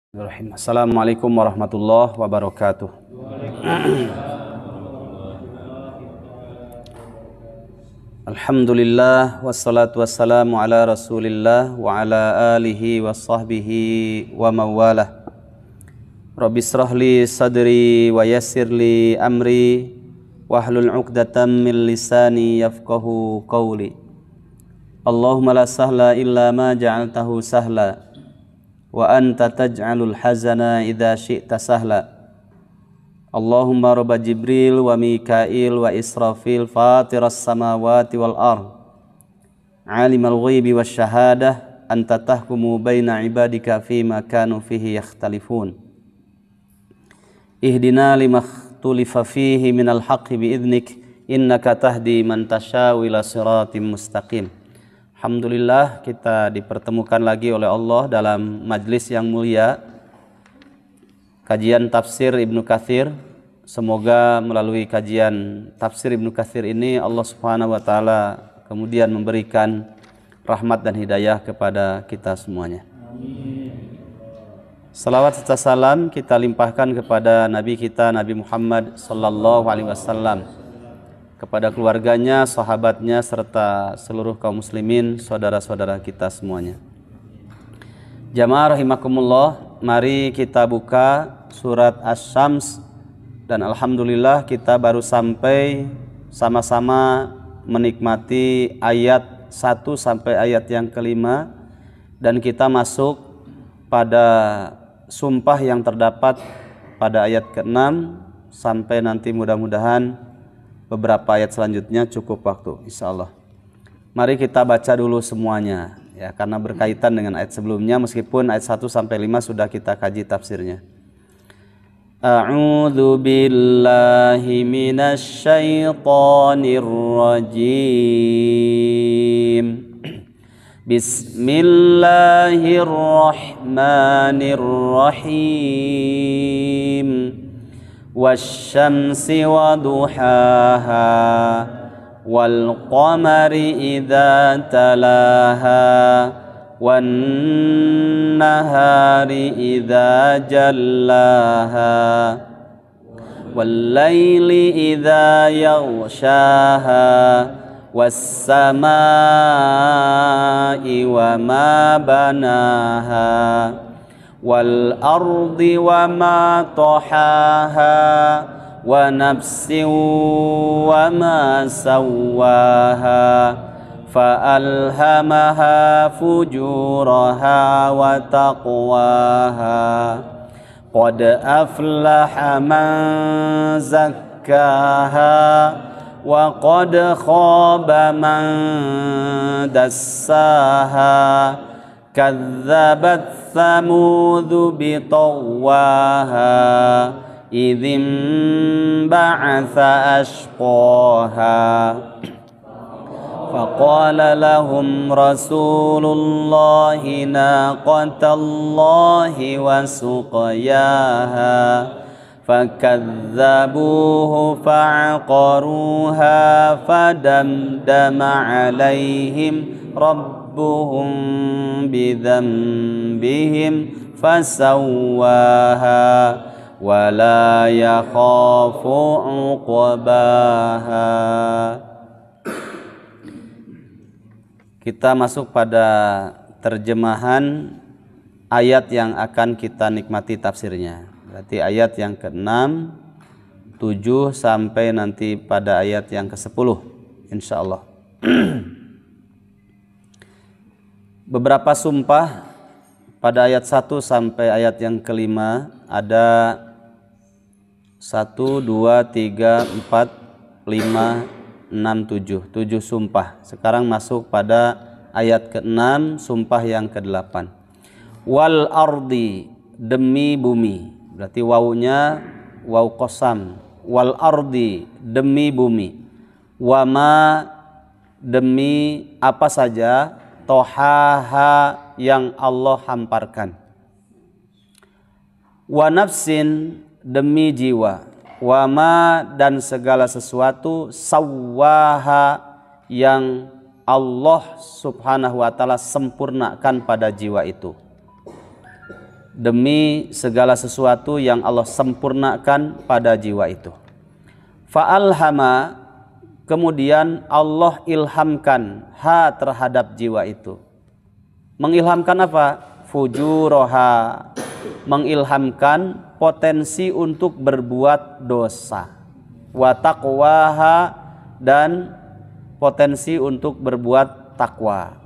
Bismillahirrahmanirrahim. Assalamualaikum warahmatullahi wabarakatuh. Alhamdulillah wassalatu wassalamu ala Rasulillah wa ala alihi wa sahbihi wa mawalah. Rabbi shrahli sadri wa yassirli amri wahlul 'uqdatam min lisani yafqahu qawli. Allahumma la sahla illa ma ja'altahu sahla wa anta taj'alul hazana idza syi'ta sahla. Allahumma rabba Jibril wa Mikail wa Israfil fatiras samawati wal ard alimal ghaibi wasyahadah anta tahkumu baina ibadika fima kanu fihi yakhtalifun. Ihdina limakhtulifa fihi minal haqqi biidnik innaka tahdi man tasya'u ila siratim mustaqim. Alhamdulillah kita dipertemukan lagi oleh Allah dalam majlis yang mulia, kajian tafsir Ibnu Katsir. Semoga melalui kajian tafsir Ibnu Katsir ini Allah Subhanahu wa taala kemudian memberikan rahmat dan hidayah kepada kita semuanya. Amin. Salawat serta salam kita limpahkan kepada Nabi kita Nabi Muhammad sallallahu alaihi wasallam, kepada keluarganya, sahabatnya, serta seluruh kaum muslimin, saudara-saudara kita semuanya. Jamaah rahimakumullah, mari kita buka surat Asy-Syams, dan alhamdulillah kita baru sampai sama-sama menikmati ayat 1 sampai ayat yang kelima, dan kita masuk pada sumpah yang terdapat pada ayat ke-6 sampai nanti mudah-mudahan beberapa ayat selanjutnya cukup waktu insyaallah. Mari kita baca dulu semuanya ya, karena berkaitan dengan ayat sebelumnya, meskipun ayat 1 sampai 5 sudah kita kaji tafsirnya. A'udzu billahi minasy syaithanir rajim. Bismillahirrahmanirrahim. Wasyamsi wa duhaha wal qamari idza talaha wan nahari idza jallaha wal laili idza yaghshaha was samaa'i wa ma banaha wal ardi wa ma tahaha wa nafsin wa ma sawwaha fa alhamaha fujuraha wa taqwaha qad aflaha man zakkaha wa qad khaba man dassaha. Kadzabat Tsamud bitawwaha idzim ba'atsa ashqaha faqala lahum rasulullahi naqatallahi wa suqyaha fakadzabuhu fa'aqaruha fadamdama alaihim rabbuhum bidzambihim fasawwaha wala yakhafu uqbaha. Kita masuk pada terjemahan ayat yang akan kita nikmati tafsirnya. Berarti ayat yang ke-6, 7 sampai nanti pada ayat yang ke-10 insyaallah. Beberapa sumpah pada ayat 1 sampai ayat yang kelima ada 1, 2, 3, 4, 5, 6, 7 sumpah. Sekarang masuk pada ayat ke-6, sumpah yang ke-8. Wal ardi, demi bumi. Berarti wawunya waw qasam. Wal ardi, demi bumi. Wama, demi apa saja. Tohaha, yang Allah hamparkan. Wa nafsin, demi jiwa. Wama, dan segala sesuatu. Sawwaha, yang Allah subhanahu wa ta'ala sempurnakan pada jiwa itu. demi segala sesuatu yang Allah sempurnakan pada jiwa itu. Fa'alhama, kemudian Allah ilhamkan ha terhadap jiwa itu. Mengilhamkan apa? Fujuroha, mengilhamkan potensi untuk berbuat dosa. Wa taqwaha, dan potensi untuk berbuat takwa.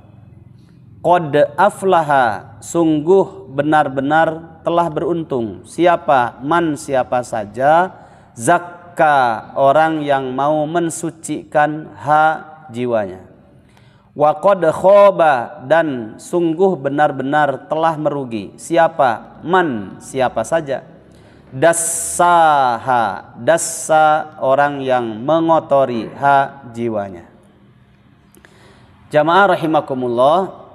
Qad aflaha, sungguh benar-benar telah beruntung. Siapa? Man, siapa saja. Zakka, orang yang mau mensucikan jiwanya. Wa qad khaba, dan sungguh benar-benar telah merugi. Siapa? Man, siapa saja. Dassaha, dassa, orang yang mengotori jiwanya. Jamaah rahimakumullah,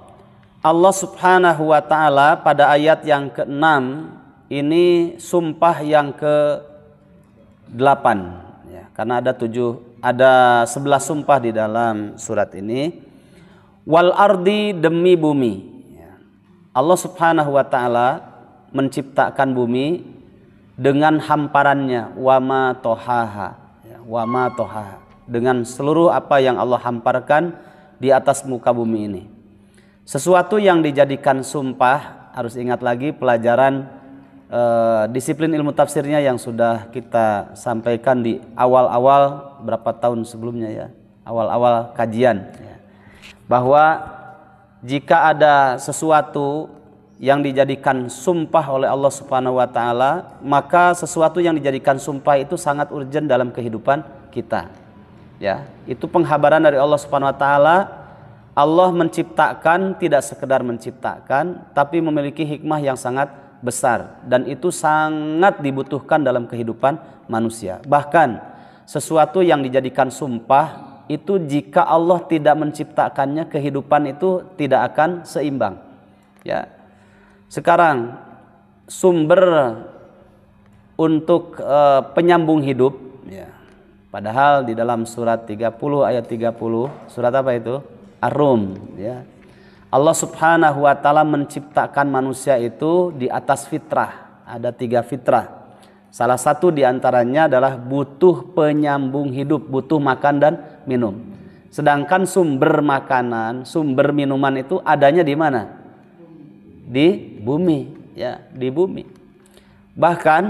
Allah subhanahu wa ta'ala pada ayat yang ke-6 ini sumpah yang ke-8 ya, karena ada 11 sumpah di dalam surat ini. Wal ardi, demi bumi ya. Allah subhanahu wa ta'ala menciptakan bumi dengan hamparannya, wama tohaha ya, wama tohaha, dengan seluruh apa yang Allah hamparkan di atas muka bumi ini. Sesuatu yang dijadikan sumpah, harus ingat lagi pelajaran disiplin ilmu tafsirnya yang sudah kita sampaikan di awal-awal berapa tahun sebelumnya ya, awal-awal kajian ya, bahwa jika ada sesuatu yang dijadikan sumpah oleh Allah Subhanahu wa taala, maka sesuatu yang dijadikan sumpah itu sangat urgent dalam kehidupan kita. Ya, itu penghabaran dari Allah Subhanahu wa taala. Allah menciptakan tidak sekedar menciptakan, tapi memiliki hikmah yang sangat besar, dan itu sangat dibutuhkan dalam kehidupan manusia. Bahkan sesuatu yang dijadikan sumpah itu jika Allah tidak menciptakannya, kehidupan itu tidak akan seimbang. Ya. Sekarang sumber untuk penyambung hidup ya. Padahal di dalam surat 30 ayat 30, surat apa itu? Ar-Rum ya. Allah Subhanahu wa taala menciptakan manusia itu di atas fitrah. Ada 3 fitrah. Salah satu di antaranya adalah butuh penyambung hidup, butuh makan dan minum. Sedangkan sumber makanan, sumber minuman itu adanya di mana? Di bumi, ya, di bumi. Bahkan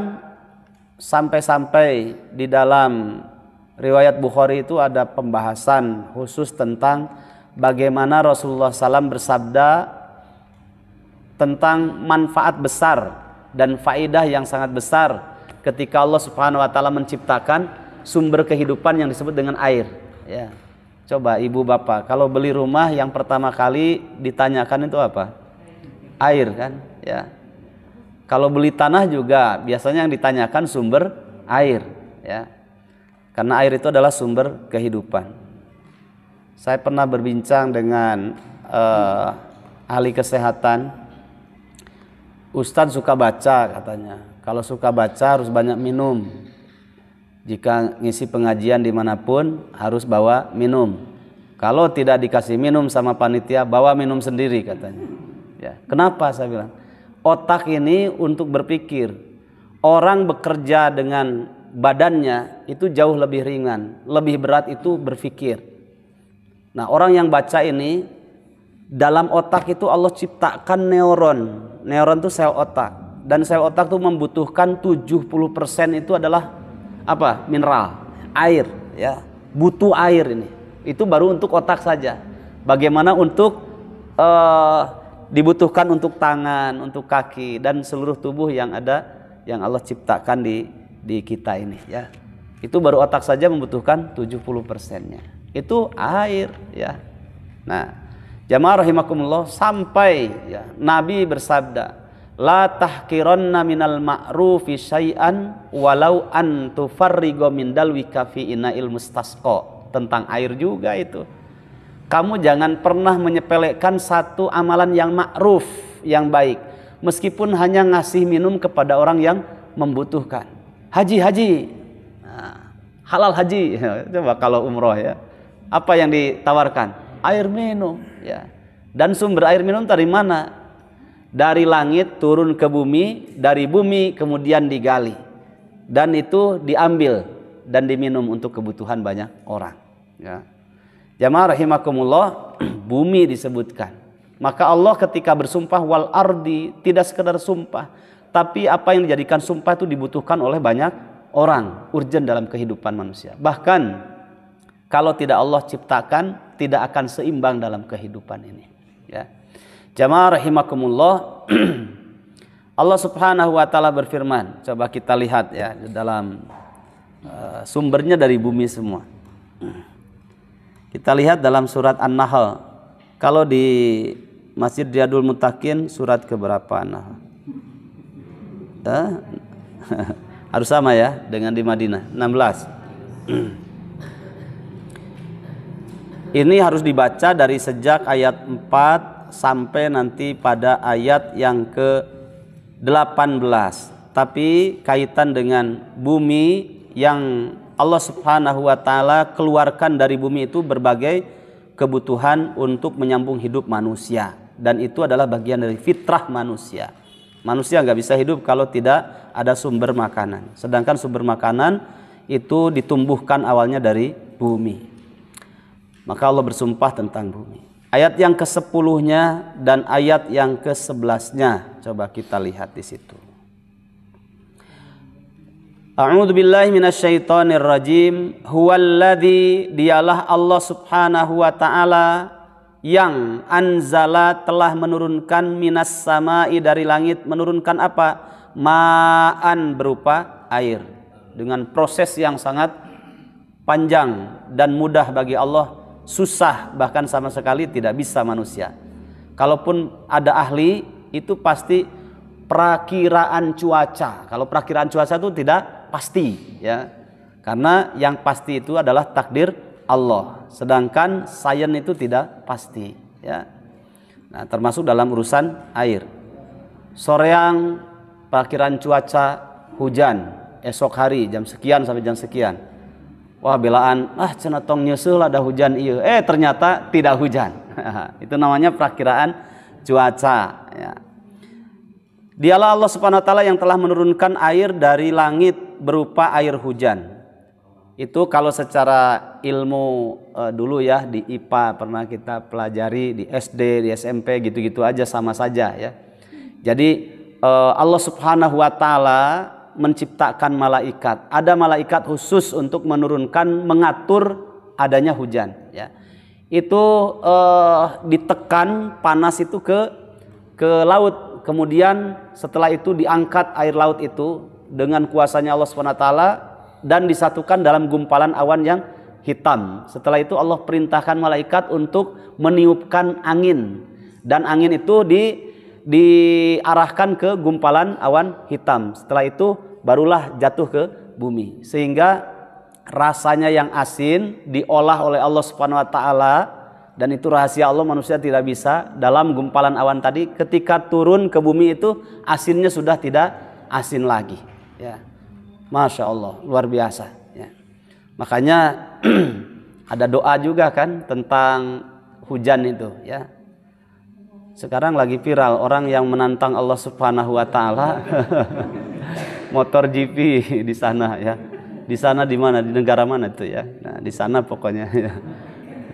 sampai-sampai di dalam riwayat Bukhari itu ada pembahasan khusus tentang bagaimana Rasulullah SAW bersabda tentang manfaat besar dan faidah yang sangat besar ketika Allah Subhanahu wa taala menciptakan sumber kehidupan yang disebut dengan air ya. Coba ibu bapak kalau beli rumah yang pertama kali ditanyakan itu apa? Air kan ya. Kalau beli tanah juga biasanya yang ditanyakan sumber air ya. Karena air itu adalah sumber kehidupan. Saya pernah berbincang dengan ahli kesehatan. Ustadz suka baca katanya. Kalau suka baca harus banyak minum. Jika ngisi pengajian dimanapun harus bawa minum. Kalau tidak dikasih minum sama panitia, bawa minum sendiri katanya. Ya, kenapa saya bilang? Otak ini untuk berpikir. Orang bekerja dengan badannya itu jauh lebih ringan. Lebih berat itu berpikir. Nah, orang yang baca ini dalam otak itu Allah ciptakan neuron. Neuron itu sel otak. Dan sel otak itu membutuhkan 70% itu adalah apa? Mineral, air ya. Butuh air ini. Itu baru untuk otak saja. Bagaimana untuk dibutuhkan untuk tangan, untuk kaki dan seluruh tubuh yang ada yang Allah ciptakan di kita ini ya. Itu baru otak saja membutuhkan 70%-nya. Itu air ya. Nah, jamaah rahimakumullah, sampai ya, Nabi bersabda, la tahqiranna minal ma'rufi syai'an walau an tufarrigo min dalwika fi ina'il mustasqa. Tentang air juga itu. Kamu jangan pernah menyepelekan satu amalan yang ma'ruf, yang baik, meskipun hanya ngasih minum kepada orang yang membutuhkan. Haji. Nah, halal haji. Coba kalau umroh ya. Apa yang ditawarkan? Air minum ya. Dan sumber air minum dari mana? Dari langit turun ke bumi, dari bumi kemudian digali. Dan itu diambil dan diminum untuk kebutuhan banyak orang. Ya. Jamaah rahimakumullah, bumi disebutkan. Maka Allah ketika bersumpah wal ardi tidak sekedar sumpah, tapi apa yang dijadikan sumpah itu dibutuhkan oleh banyak orang, urgent dalam kehidupan manusia. Bahkan kalau tidak Allah ciptakan, tidak akan seimbang dalam kehidupan ini. Ya. Jamaah rahimakumullah, Allah Subhanahu wa taala berfirman, coba kita lihat ya dalam sumbernya dari bumi semua. Kita lihat dalam surat An-Nahl. Kalau di Masjid Riyadul Muttaqin surat keberapa An-Nahl? Harus sama ya dengan di Madinah, 16. Ini harus dibaca dari sejak ayat 4 sampai nanti pada ayat yang ke-18. Tapi kaitan dengan bumi yang Allah Subhanahu wa taala keluarkan dari bumi itu berbagai kebutuhan untuk menyambung hidup manusia, dan itu adalah bagian dari fitrah manusia. Manusia nggak bisa hidup kalau tidak ada sumber makanan. Sedangkan sumber makanan itu ditumbuhkan awalnya dari bumi. Maka Allah bersumpah tentang bumi. Ayat yang ke-10-nya dan ayat yang ke-11-nya coba kita lihat di situ. A'udzu billahi minasyaitonir rajim. Huwallazi, dialah Allah Subhanahu wa taala yang anzala telah menurunkan minas samai, dari langit menurunkan apa? Ma'an, berupa air, dengan proses yang sangat panjang dan mudah bagi Allah, susah bahkan sama sekali tidak bisa manusia. Kalaupun ada ahli itu pasti perakiraan cuaca. Kalau perakiraan cuaca itu tidak pasti ya, karena yang pasti itu adalah takdir Allah, sedangkan sains itu tidak pasti ya. Nah, termasuk dalam urusan air. Soreang perakiraan cuaca hujan esok hari jam sekian sampai jam sekian. Wah, belaan cenah tong nyeuseul ada hujan ieu. Ternyata tidak hujan. Itu namanya perakiraan cuaca ya. Dialah Allah Subhanahu wa taala yang telah menurunkan air dari langit berupa air hujan. Itu kalau secara ilmu dulu ya, di IPA pernah kita pelajari, di SD, di SMP gitu-gitu aja sama saja ya. Jadi Allah Subhanahu wa taala menciptakan malaikat. Ada malaikat khusus untuk menurunkan, mengatur adanya hujan ya. Itu ditekan panas itu ke laut. Kemudian setelah itu diangkat air laut itu dengan kuasanya Allah Subhanahu wa taala dan disatukan dalam gumpalan awan yang hitam. Setelah itu Allah perintahkan malaikat untuk meniupkan angin, dan angin itu diarahkan ke gumpalan awan hitam. Setelah itu barulah jatuh ke bumi, sehingga rasanya yang asin diolah oleh Allah Subhanahu wa taala. Dan itu rahasia Allah, manusia tidak bisa. Dalam gumpalan awan tadi ketika turun ke bumi itu asinnya sudah tidak asin lagi ya. Masya Allah, luar biasa ya. Makanya ada doa juga kan tentang hujan itu ya. Sekarang lagi viral orang yang menantang Allah Subhanahu wa taala motor GP di sana ya. Di sana di mana, di negara mana itu ya. Nah, di sana pokoknya ya.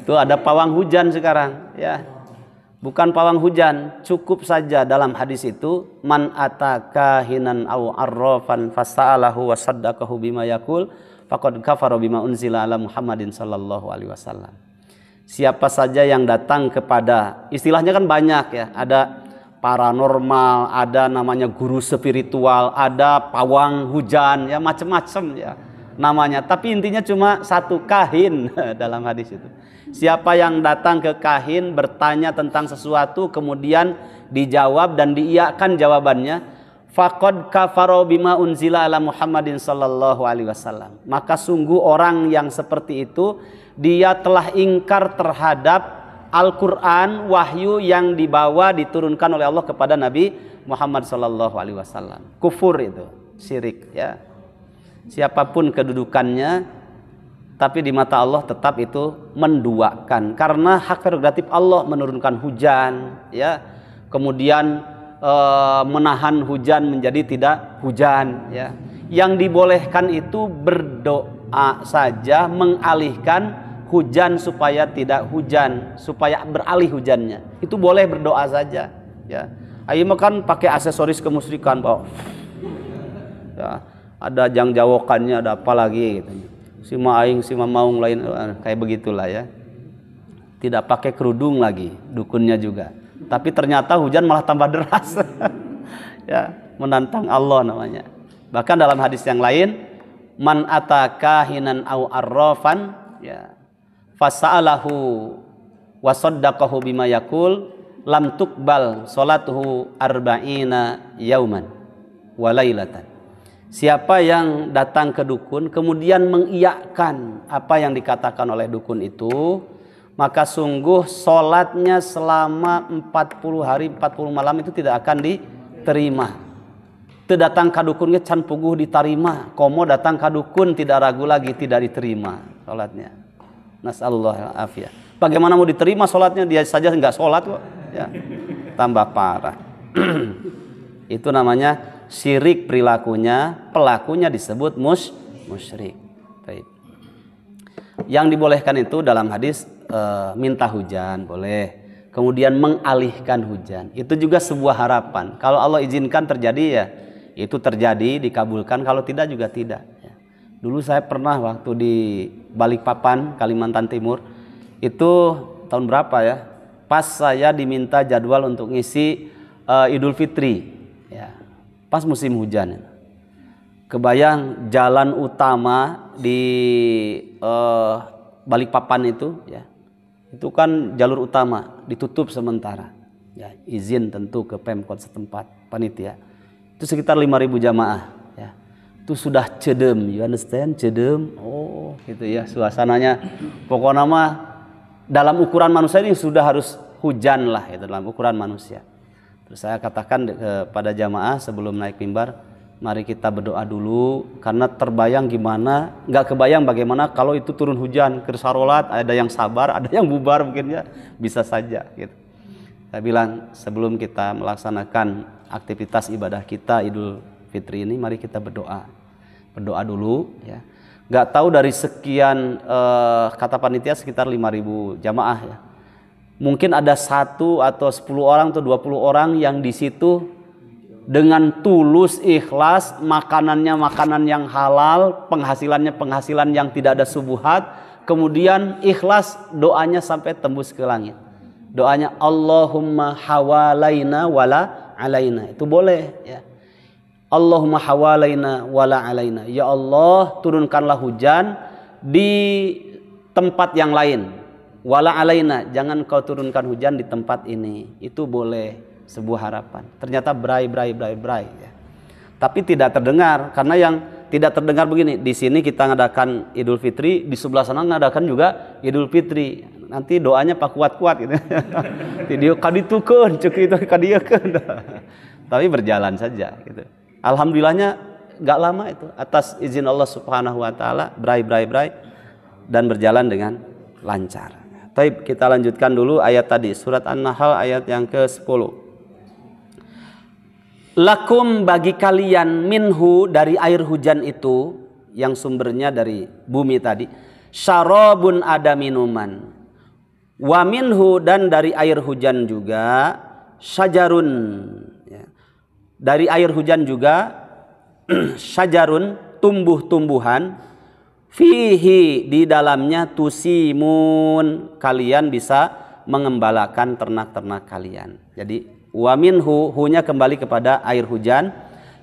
Itu ada pawang hujan sekarang ya. Bukan pawang hujan, cukup saja dalam hadis itu man ataka hinan au arrafan fasa'alahu wa saddaqahu bima yaqul faqad kafara bima unzila ala Muhammadin sallallahu alaihi wasallam. Siapa saja yang datang kepada, istilahnya kan banyak ya, ada paranormal, ada namanya guru spiritual, ada pawang hujan ya, macam-macam ya namanya, tapi intinya cuma satu, kahin dalam hadis itu. Siapa yang datang ke kahin bertanya tentang sesuatu kemudian dijawab dan diiyakan jawabannya, faqad kafara bima unzila ala Muhammadin sallallahu alaihi wasallam. Maka sungguh orang yang seperti itu dia telah ingkar terhadap Al-Qur'an, wahyu yang dibawa diturunkan oleh Allah kepada Nabi Muhammad sallallahu alaihi wasallam. Kufur itu, syirik ya. Siapapun kedudukannya, tapi di mata Allah tetap itu menduakan, karena hak prerogatif Allah menurunkan hujan ya. Kemudian menahan hujan menjadi tidak hujan, ya. Yang dibolehkan itu berdoa saja, mengalihkan hujan supaya tidak hujan, supaya beralih hujannya. Itu boleh berdoa saja, ya. Ayo kan pakai aksesoris kemusyrikan, Pak. Ya, ada jangjawokannya, ada apa lagi gitu. Si maing, si maung lain kayak begitulah, ya. Tidak pakai kerudung lagi dukunnya juga. Tapi ternyata hujan malah tambah deras. Ya, menantang Allah namanya. Bahkan dalam hadis yang lain, man ataka hinan au arrafan, ya, fasa'alahu wa saddaqahu bima yaqul lam tuqbal salatuhu arba'ina yauman wa lailatan. Siapa yang datang ke dukun kemudian mengiyakan apa yang dikatakan oleh dukun itu, maka sungguh salatnya selama 40 hari 40 malam itu tidak akan diterima. Teu datang ka dukun ge can puguh ditarima, komo datang ka dukun tidak ragu lagi tidak diterima salatnya. Nasallahu afiyah. Bagaimana mau diterima salatnya, dia saja enggak salat kok, ya. Tambah parah. Itu namanya syirik perilakunya, pelakunya disebut musyrik. Baik. Yang dibolehkan itu dalam hadis minta hujan boleh, kemudian mengalihkan hujan itu juga sebuah harapan. Kalau Allah izinkan terjadi, ya itu terjadi, dikabulkan. Kalau tidak juga tidak, ya. Dulu saya pernah waktu di Balikpapan, Kalimantan Timur, itu tahun berapa ya, pas saya diminta jadwal untuk ngisi Idul Fitri, ya, pas musim hujan. Kebayang jalan utama di Balikpapan itu, ya, itu kan jalur utama ditutup sementara, ya, izin tentu ke Pemkot setempat, panitia. Itu sekitar 5.000 jamaah, ya. Itu sudah cedem, you understand, cedem. Oh, gitu ya suasananya. Pokoknya mah dalam ukuran manusia ini sudah harus hujan lah, itu dalam ukuran manusia. Terus saya katakan kepada jamaah sebelum naik mimbar, mari kita berdoa dulu, karena terbayang gimana, nggak kebayang bagaimana kalau itu turun hujan ke sarolat, ada yang sabar, ada yang bubar mungkin, ya, bisa saja gitu. Saya bilang sebelum kita melaksanakan aktivitas ibadah kita Idul Fitri ini, mari kita berdoa dulu, ya. Nggak tahu dari sekian kata panitia sekitar 5.000 jamaah, ya. Mungkin ada 1 atau 10 orang atau 20 orang yang di situ dengan tulus ikhlas, makanannya makanan yang halal, penghasilannya penghasilan yang tidak ada subuhat, kemudian ikhlas doanya sampai tembus ke langit. Doanya Allahumma hawalaina wala alaina, itu boleh, ya. Allahumma hawalaina wala alaina, ya Allah turunkanlah hujan di tempat yang lain, wala alaina, jangan kau turunkan hujan di tempat ini. Itu boleh, sebuah harapan. Ternyata berai, ya. Tapi tidak terdengar, karena yang tidak terdengar begini, di sini kita ngadakan Idul Fitri, di sebelah sana ngadakan juga Idul Fitri. Nanti doanya pak kuat-kuat gitu. Video kaditukeun cek itu kadiekeun. Tapi berjalan saja gitu. Alhamdulillahnya enggak lama itu, atas izin Allah Subhanahu wa taala, berai dan berjalan dengan lancar. Baik, kita lanjutkan dulu ayat tadi, surat An-Nahl ayat yang ke-10. Lakum, bagi kalian, minhu, dari air hujan itu yang sumbernya dari bumi tadi, syarabun, ada minuman, wa minhu, dan dari air hujan juga, syajarun, ya. Dari air hujan juga syajarun, tumbuh-tumbuhan, fihi, di dalamnya, tusimun, kalian bisa mengembalakan ternak-ternak kalian. Jadi wa minhu, hunya kembali kepada air hujan,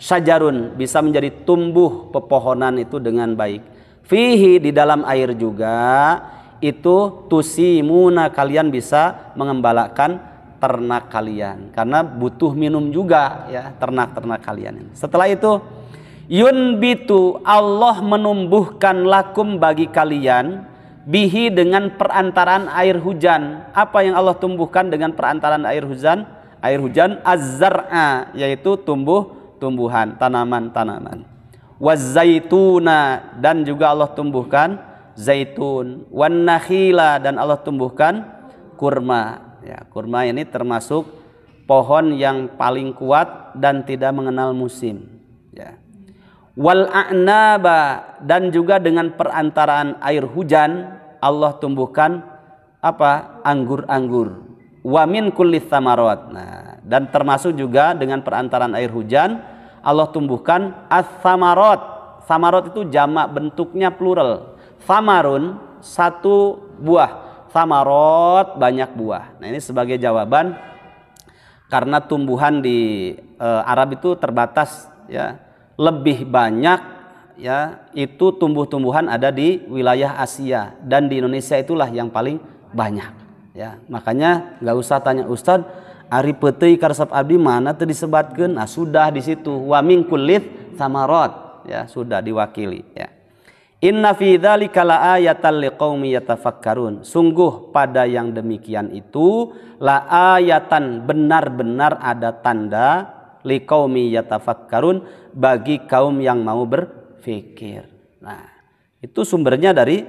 syajarun, bisa menjadi tumbuh pepohonan itu dengan baik, fihi, di dalam air juga itu, tusimuna, kalian bisa mengembalakan ternak kalian, karena butuh minum juga, ya, ternak-ternak kalian. Setelah itu yunbitu, Allah menumbuhkan, lakum, bagi kalian, bihi, dengan perantaraan air hujan. Apa yang Allah tumbuhkan dengan perantaraan air hujan? Air hujan, az-zar'a, yaitu tumbuh-tumbuhan, tanaman-tanaman. Waz-zaituna, dan juga Allah tumbuhkan zaitun. Wan-nakhila, dan Allah tumbuhkan kurma. Ya, kurma ini termasuk pohon yang paling kuat dan tidak mengenal musim, ya. Wal a'naba, dan juga dengan perantaraan air hujan Allah tumbuhkan apa? Anggur-anggur. Wa min kulli tsamarat. Nah, dan termasuk juga dengan perantaraan air hujan Allah tumbuhkan ats-tsamarat. Tsamarat itu jamak, bentuknya plural. Tsamarun satu buah, tsamarat banyak buah. Nah, ini sebagai jawaban karena tumbuhan di Arab itu terbatas, ya. Lebih banyak, ya, itu tumbuh-tumbuhan ada di wilayah Asia, dan di Indonesia itulah yang paling banyak, ya. Makanya nggak usah tanya Ustadz ari peuteuy karesep abdi mana teu disebatkeun. Nah, sudah di situ wa min kullit tsamarat, ya, sudah diwakili, ya. Inna fi dzalika laayatan liqaumi yatafakkarun. Sungguh pada yang demikian itu laayatan, benar-benar ada tanda, liqaumi yatafakkarun, bagi kaum yang mau berfikir. Nah, itu sumbernya dari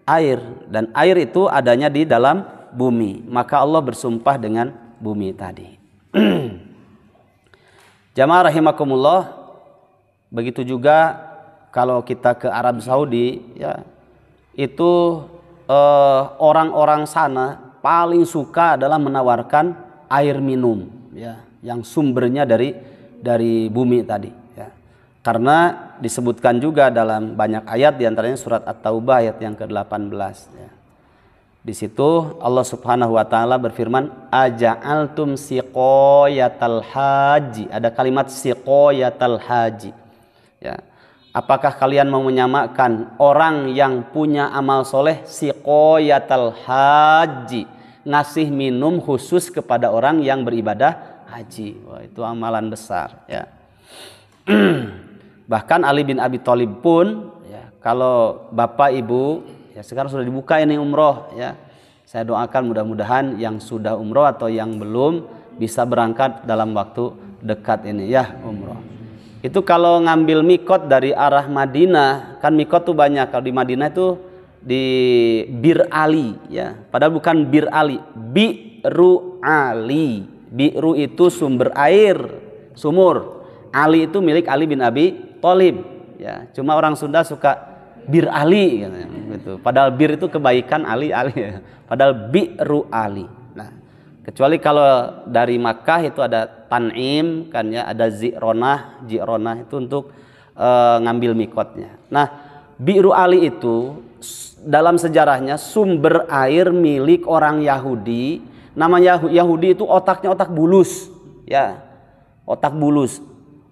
air, dan air itu adanya di dalam bumi. Maka Allah bersumpah dengan bumi tadi. Jamaah rahimakumullah, begitu juga kalau kita ke Arab Saudi, ya, itu orang-orang sana paling suka adalah menawarkan air minum, ya, yang sumbernya dari bumi tadi, ya. Karena disebutkan juga dalam banyak ayat, diantaranya surat At-Taubah ayat yang ke-18, ya. Di situ Allah Subhanahu wa taala berfirman, aja'altum siqayatal haji. Ada kalimat siqayatal haji, ya. Apakah kalian mau menyamakan orang yang punya amal soleh siqayatal haji, ngasih minum khusus kepada orang yang beribadah haji? Wah, itu amalan besar, ya. Bahkan Ali bin Abi Thalib pun, ya, kalau bapak ibu, ya, sekarang sudah dibuka ini umroh, ya, saya doakan mudah-mudahan yang sudah umroh atau yang belum bisa berangkat dalam waktu dekat ini, ya, umroh. Itu kalau ngambil mikot dari arah Madinah, kan mikot tuh banyak. Kalau di Madinah itu di Bir Ali, ya. Padahal bukan Bir Ali, Bi'ru Ali. Bi'ru itu sumber air, sumur. Ali itu milik Ali bin Abi Thalib, ya. Cuma orang Sunda suka Bir Ali, gitu. Padahal bir itu kebaikan, Ali, ya. Padahal Bi'ru Ali. Nah, kecuali kalau dari Makkah itu ada Tan'im, kan, ya, ada Ji'ronah itu untuk ngambil mikotnya. Nah, Bi'ru Ali itu dalam sejarahnya sumber air milik orang Yahudi. Namanya Yahudi itu otaknya otak bulus, ya, otak bulus.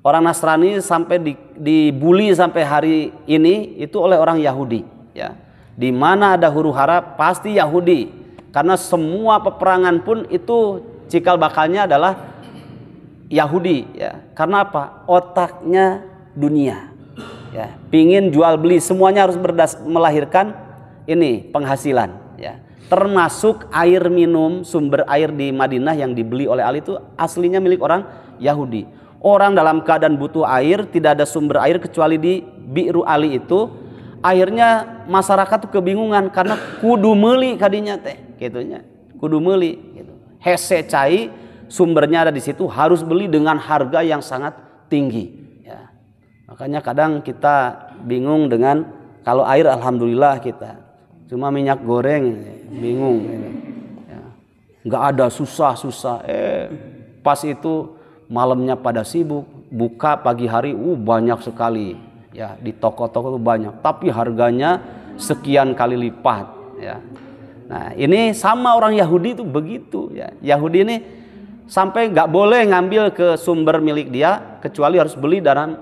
Orang Nasrani sampai dibully sampai hari ini itu oleh orang Yahudi, ya. Di mana ada huru hara pasti Yahudi, karena semua peperangan pun itu cikal bakalnya adalah Yahudi, ya. Karena apa? Otaknya dunia, ya. Pingin jual beli, semuanya harus melahirkan ini penghasilan, ya. Termasuk air minum, sumber air di Madinah yang dibeli oleh Ali itu aslinya milik orang Yahudi. Orang dalam keadaan butuh air, tidak ada sumber air kecuali di Bi'ru Ali itu. Akhirnya masyarakat tuh kebingungan karena kudu meuli kadinya teh, gitunya. Kudu meuli, gitu. Hese cai, sumbernya ada di situ, harus beli dengan harga yang sangat tinggi, ya. Makanya kadang kita bingung dengan kalau air, alhamdulillah kita. Cuma minyak goreng bingung, gitu, ya. Nggak ada, susah. Pas itu malamnya pada sibuk, buka pagi hari banyak sekali, ya, di toko-toko itu banyak, tapi harganya sekian kali lipat, ya. Nah, ini sama orang Yahudi itu begitu, ya. Yahudi ini sampai nggak boleh ngambil ke sumber milik dia kecuali harus beli dalam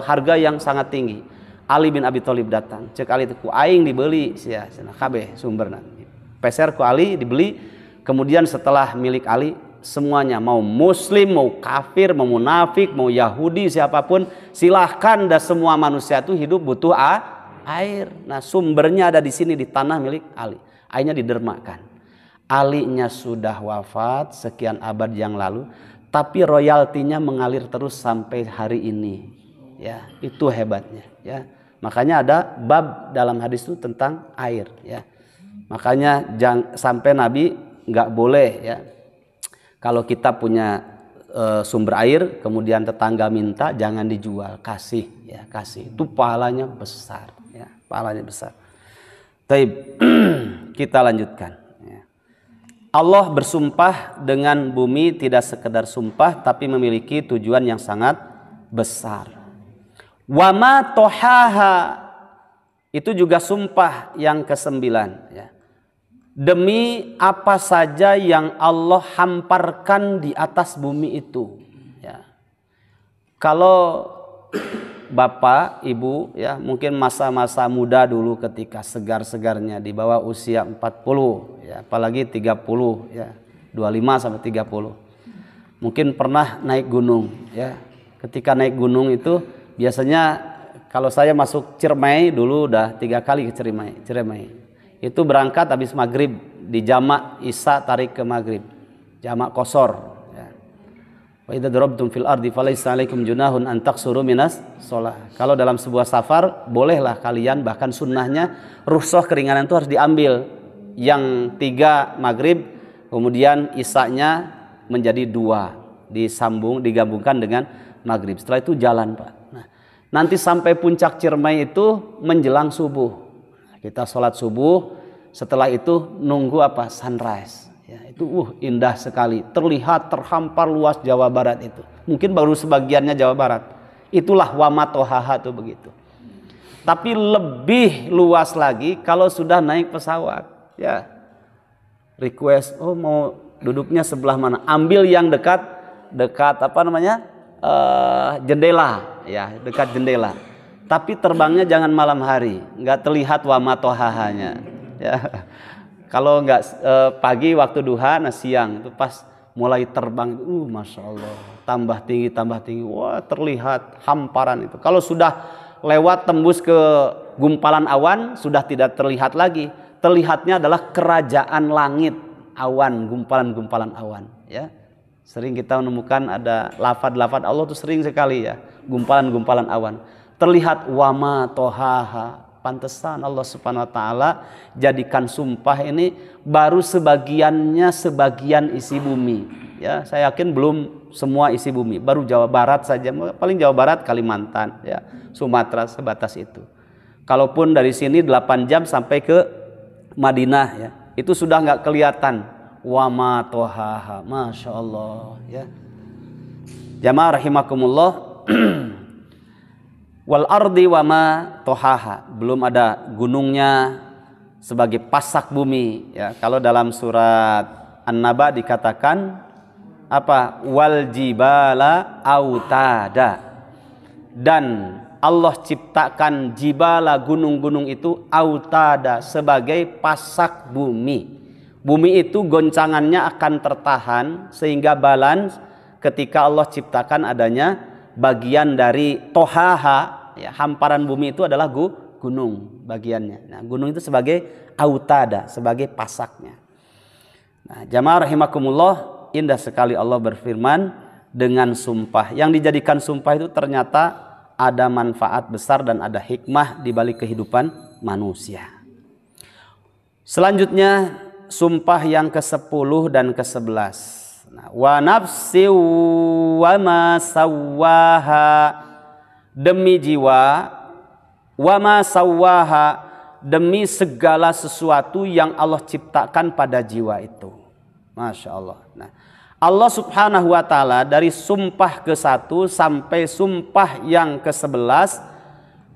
harga yang sangat tinggi. Ali bin Abi Thalib datang, cek Ali itu ku aing dibeli sia cenah kabeh sumberna. Peser ku Ali dibeli, kemudian setelah milik Ali semuanya, mau muslim, mau kafir, mau munafik, mau Yahudi, siapapun silahkan, dah semua manusia itu hidup butuh air. Nah, sumbernya ada di sini di tanah milik Ali. Airnya didermakan. Alinya sudah wafat sekian abad yang lalu, tapi royaltinya mengalir terus sampai hari ini, ya. Itu hebatnya, ya. Makanya ada bab dalam hadis itu tentang air, ya. Makanya sampai Nabi nggak boleh, ya, Kalau kita punya sumber air, kemudian tetangga minta, jangan dijual, kasih, ya kasih. Itu pahalanya besar, ya pahalanya besar. Taib, kita lanjutkan. Ya. Allah bersumpah dengan bumi tidak sekedar sumpah, tapi memiliki tujuan yang sangat besar. Wa ma tohaha, itu juga sumpah yang ke-9. Ya. Demi apa saja yang Allah hamparkan di atas bumi itu. Ya. Kalau bapak, ibu, ya mungkin masa-masa muda dulu ketika segar-segarnya di bawah usia 40, ya, apalagi 30, ya 25 sampai 30. Mungkin pernah naik gunung, ya. Ketika naik gunung itu biasanya kalau saya masuk Ciremai dulu udah 3 kali ke Ciremai. Itu berangkat habis maghrib, di jamak isya tarik ke maghrib, jamak qashar. Wa idza darabtum fil ardi falaysa 'alaikum junahun an taqsuru minas shalah. Kalau dalam sebuah safar bolehlah kalian, bahkan sunnahnya rukhsah keringanan itu harus diambil. Yang 3 maghrib, kemudian isya-nya menjadi 2, digabungkan dengan maghrib. Setelah itu jalan, Pak. Nah, nanti sampai puncak Ciremai itu menjelang subuh. Kita sholat subuh, setelah itu nunggu apa? Sunrise. Ya, itu indah sekali. Terlihat terhampar luas Jawa Barat itu. Mungkin baru sebagiannya Jawa Barat. Itulah wamatohaha itu begitu. Tapi lebih luas lagi kalau sudah naik pesawat. Ya, request, mau duduknya sebelah mana? Ambil yang dekat apa namanya? Jendela, ya dekat jendela. Tapi terbangnya jangan malam hari, nggak terlihat wamatohahanya. Ya. Kalau nggak pagi waktu duha, nah siang itu pas mulai terbang, masya Allah, tambah tinggi, wah terlihat hamparan itu. Kalau sudah lewat tembus ke gumpalan awan, sudah tidak terlihat lagi. Terlihatnya adalah kerajaan langit, awan, gumpalan-gumpalan awan. Ya, sering kita menemukan ada lafad-lafad Allah tuh sering sekali ya, gumpalan-gumpalan awan. Terlihat wama tohaha. Pantesan Allah Subhanahu wa taala jadikan sumpah ini baru sebagian isi bumi. Ya, saya yakin belum semua isi bumi, baru Jawa Barat saja, paling Jawa Barat, Kalimantan, ya, Sumatera sebatas itu. Kalaupun dari sini 8 jam sampai ke Madinah, ya, itu sudah nggak kelihatan wama tohaha. Masya Allah, ya. Jamaah rahimakumullah. Wal ardi wama tohaha, belum ada gunungnya sebagai pasak bumi, ya. Kalau dalam surat An-Naba dikatakan apa? Wal jibala autada, dan Allah ciptakan jibala, gunung-gunung itu, autada, sebagai pasak bumi. Bumi itu goncangannya akan tertahan sehingga balance ketika Allah ciptakan adanya bagian dari tohaha, ya, hamparan bumi itu adalah gunung bagiannya. Nah, gunung itu sebagai autada, sebagai pasaknya. Nah, jamaah rahimakumullah, indah sekali Allah berfirman dengan sumpah. Yang dijadikan sumpah itu ternyata ada manfaat besar dan ada hikmah di balik kehidupan manusia. Selanjutnya sumpah yang ke-10 dan ke-11. Nah, wa nafsi wa ma sawwaha, demi jiwa, wa ma sawwaha, demi segala sesuatu yang Allah ciptakan pada jiwa itu. Masya Allah. Nah, Allah Subhanahu wa taala dari sumpah ke-1 sampai sumpah yang ke-11,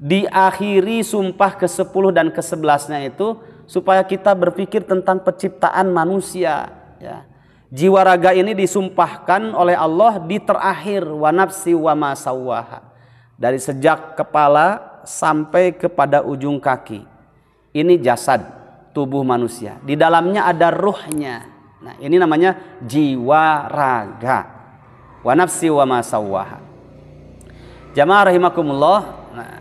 diakhiri sumpah ke-10 dan ke-11-nya itu supaya kita berpikir tentang penciptaan manusia, ya. Jiwa raga ini disumpahkan oleh Allah di terakhir, wa nafsi wa ma sawwaha, dari sejak kepala sampai kepada ujung kaki. Ini jasad, tubuh manusia. Di dalamnya ada ruhnya. Nah, ini namanya jiwa raga. Wa nafsi wa ma sawwaha. Jamaah rahimakumullah. Nah,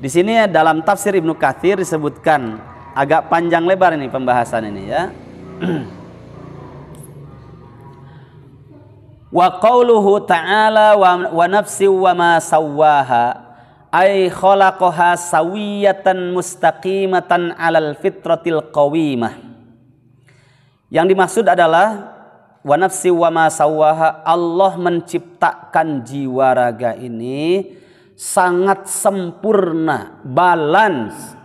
di sini dalam tafsir Ibnu Katsir disebutkan, agak panjang lebar ini pembahasan ini, ya. Wa qauluhu ta'ala wa nafsi wa ma sawwaha, ay khalaqaha sawiyatan mustaqimatan 'alal fitratil qawimah. Yang dimaksud adalah wa nafsi wa ma sawwaha, Allah menciptakan jiwa raga ini sangat sempurna, balance,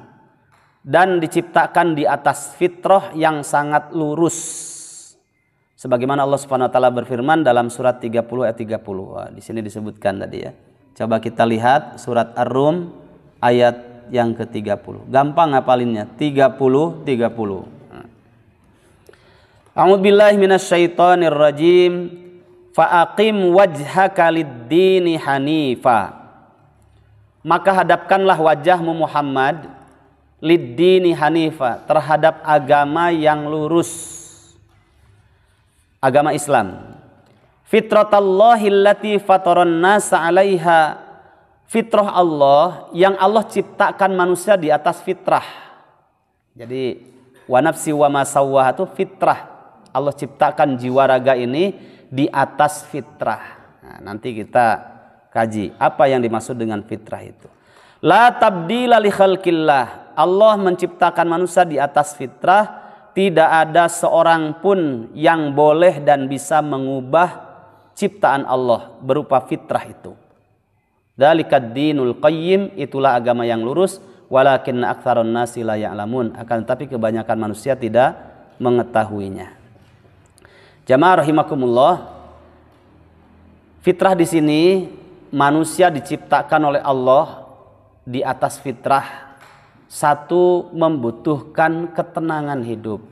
dan diciptakan di atas fitrah yang sangat lurus. Sebagaimana Allah Subhanahu wa taala berfirman dalam surat 30 ayat 30. Wah, di sini disebutkan tadi ya. Coba kita lihat surat Ar-Rum ayat yang ke-30. Gampang ngapalinnya, 30. A'udzubillahi minasyaitonir rajim. Fa'aqim wajhaka lid-dini hanifa. Maka hadapkanlah wajahmu Muhammad lid-dini hanifa, terhadap agama yang lurus, agama Islam. Fitratallahi allati fataran nasa 'alaiha, fitrah Allah yang Allah ciptakan manusia di atas fitrah. Jadi wa nafsi wa ma sawwaha itu fitrah. Allah ciptakan jiwa raga ini di atas fitrah. Nah, nanti kita kaji apa yang dimaksud dengan fitrah itu. La tabdila li khalqillah. Allah menciptakan manusia di atas fitrah. Tidak ada seorang pun yang boleh dan bisa mengubah ciptaan Allah berupa fitrah itu. Dzalikad dinul qayyim, itulah agama yang lurus, walakinna aktsarun nasi la ya'lamun, akan tetapi kebanyakan manusia tidak mengetahuinya. Jamaah rahimakumullah, fitrah di sini manusia diciptakan oleh Allah di atas fitrah. Satu, membutuhkan ketenangan hidup,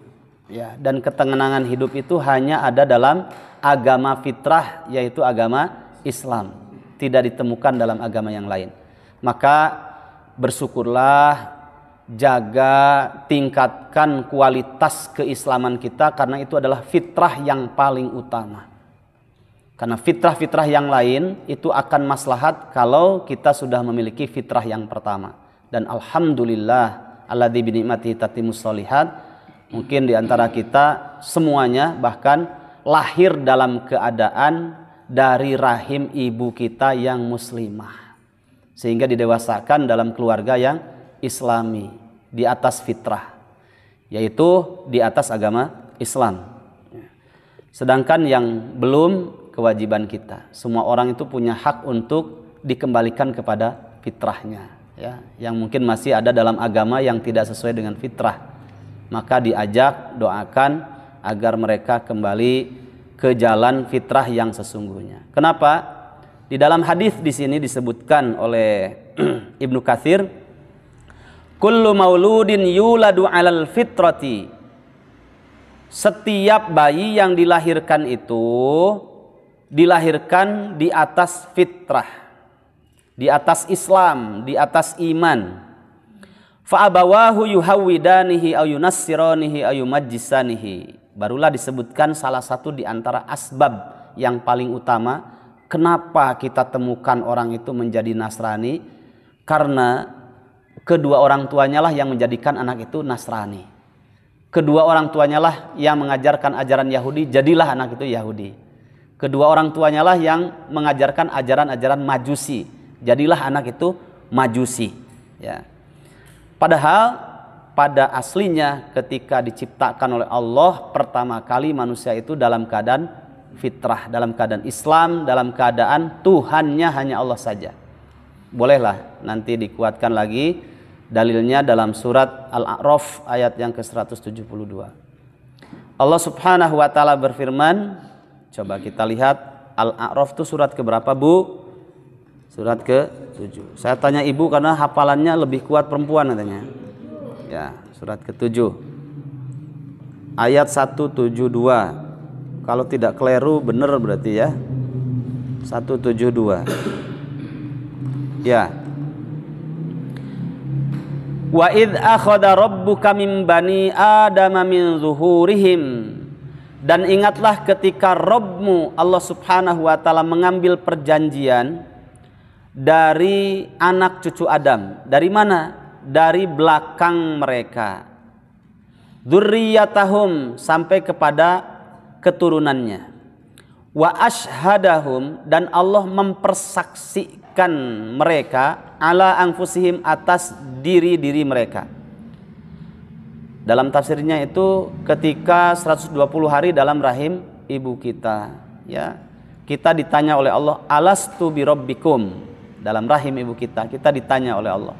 ya, dan ketenangan hidup itu hanya ada dalam agama fitrah, yaitu agama Islam, tidak ditemukan dalam agama yang lain. Maka bersyukurlah, jaga, tingkatkan kualitas keislaman kita, karena itu adalah fitrah yang paling utama. Karena fitrah-fitrah yang lain itu akan maslahat kalau kita sudah memiliki fitrah yang pertama. Dan alhamdulillah alladzi bi ni'matihi tatimmus sholihat, mungkin di antara kita semuanya bahkan lahir dalam keadaan dari rahim ibu kita yang muslimah, sehingga didewasakan dalam keluarga yang islami di atas fitrah, yaitu di atas agama Islam. Sedangkan yang belum, kewajiban kita, semua orang itu punya hak untuk dikembalikan kepada fitrahnya. Ya, yang mungkin masih ada dalam agama yang tidak sesuai dengan fitrah, maka diajak, doakan agar mereka kembali ke jalan fitrah yang sesungguhnya. Kenapa? Di dalam hadis di sini disebutkan oleh Ibnu Katsir, kullu mauludin yuladu 'alal fitrati, setiap bayi yang dilahirkan itu dilahirkan di atas fitrah, di atas Islam, di atas iman. Fa abawahu yuhawwidanihi aw yunassiranihi aw yumajjisanihi. Barulah disebutkan salah satu di antara asbab yang paling utama kenapa kita temukan orang itu menjadi Nasrani, karena kedua orang tuanya lah yang menjadikan anak itu Nasrani. Kedua orang tuanya lah yang mengajarkan ajaran Yahudi, jadilah anak itu Yahudi. Kedua orang tuanya lah yang mengajarkan ajaran-ajaran Majusi, jadilah anak itu Majusi, ya. Padahal pada aslinya ketika diciptakan oleh Allah pertama kali manusia itu dalam keadaan fitrah, dalam keadaan Islam, dalam keadaan Tuhannya hanya Allah saja. Bolehlah nanti dikuatkan lagi dalilnya dalam surat Al-A'raf ayat yang ke-172. Allah Subhanahu wa taala berfirman, coba kita lihat Al-A'raf itu surat keberapa, Bu? Surat ke-7. Saya tanya ibu karena hafalannya lebih kuat perempuan katanya. Ya, surat ke-7. Ayat 172. Kalau tidak keliru benar berarti ya. 172. Ya. Wa id akhadha rabbuka min bani adama min zuhurihim, dan ingatlah ketika Rabbmu Allah Subhanahu wa taala mengambil perjanjian dari anak cucu Adam. Dari mana? Dari belakang mereka. Dzurriyyatahum, sampai kepada keturunannya. Wa ashhadahum, dan Allah mempersaksikan mereka ala anfusihim, atas diri-diri mereka. Dalam tafsirnya itu ketika 120 hari dalam rahim ibu kita, ya. Kita ditanya oleh Allah, alastu birabbikum, dalam rahim ibu kita ditanya oleh Allah,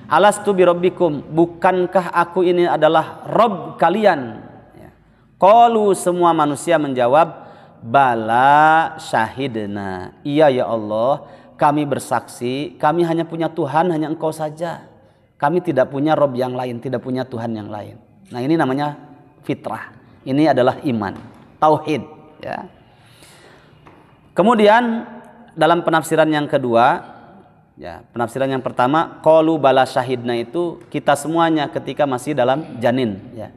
alastu birabbikum, bukankah aku ini adalah Rabb kalian? Ya. Qalu, semua manusia menjawab, bala syahidna, iya ya Allah, kami bersaksi, kami hanya punya Tuhan, hanya Engkau saja. Kami tidak punya Rabb yang lain, tidak punya Tuhan yang lain. Nah, ini namanya fitrah. Ini adalah iman, tauhid, ya. Kemudian dalam penafsiran yang kedua, ya, penafsiran yang pertama, qalu bala syahidna itu kita semuanya ketika masih dalam janin, ya.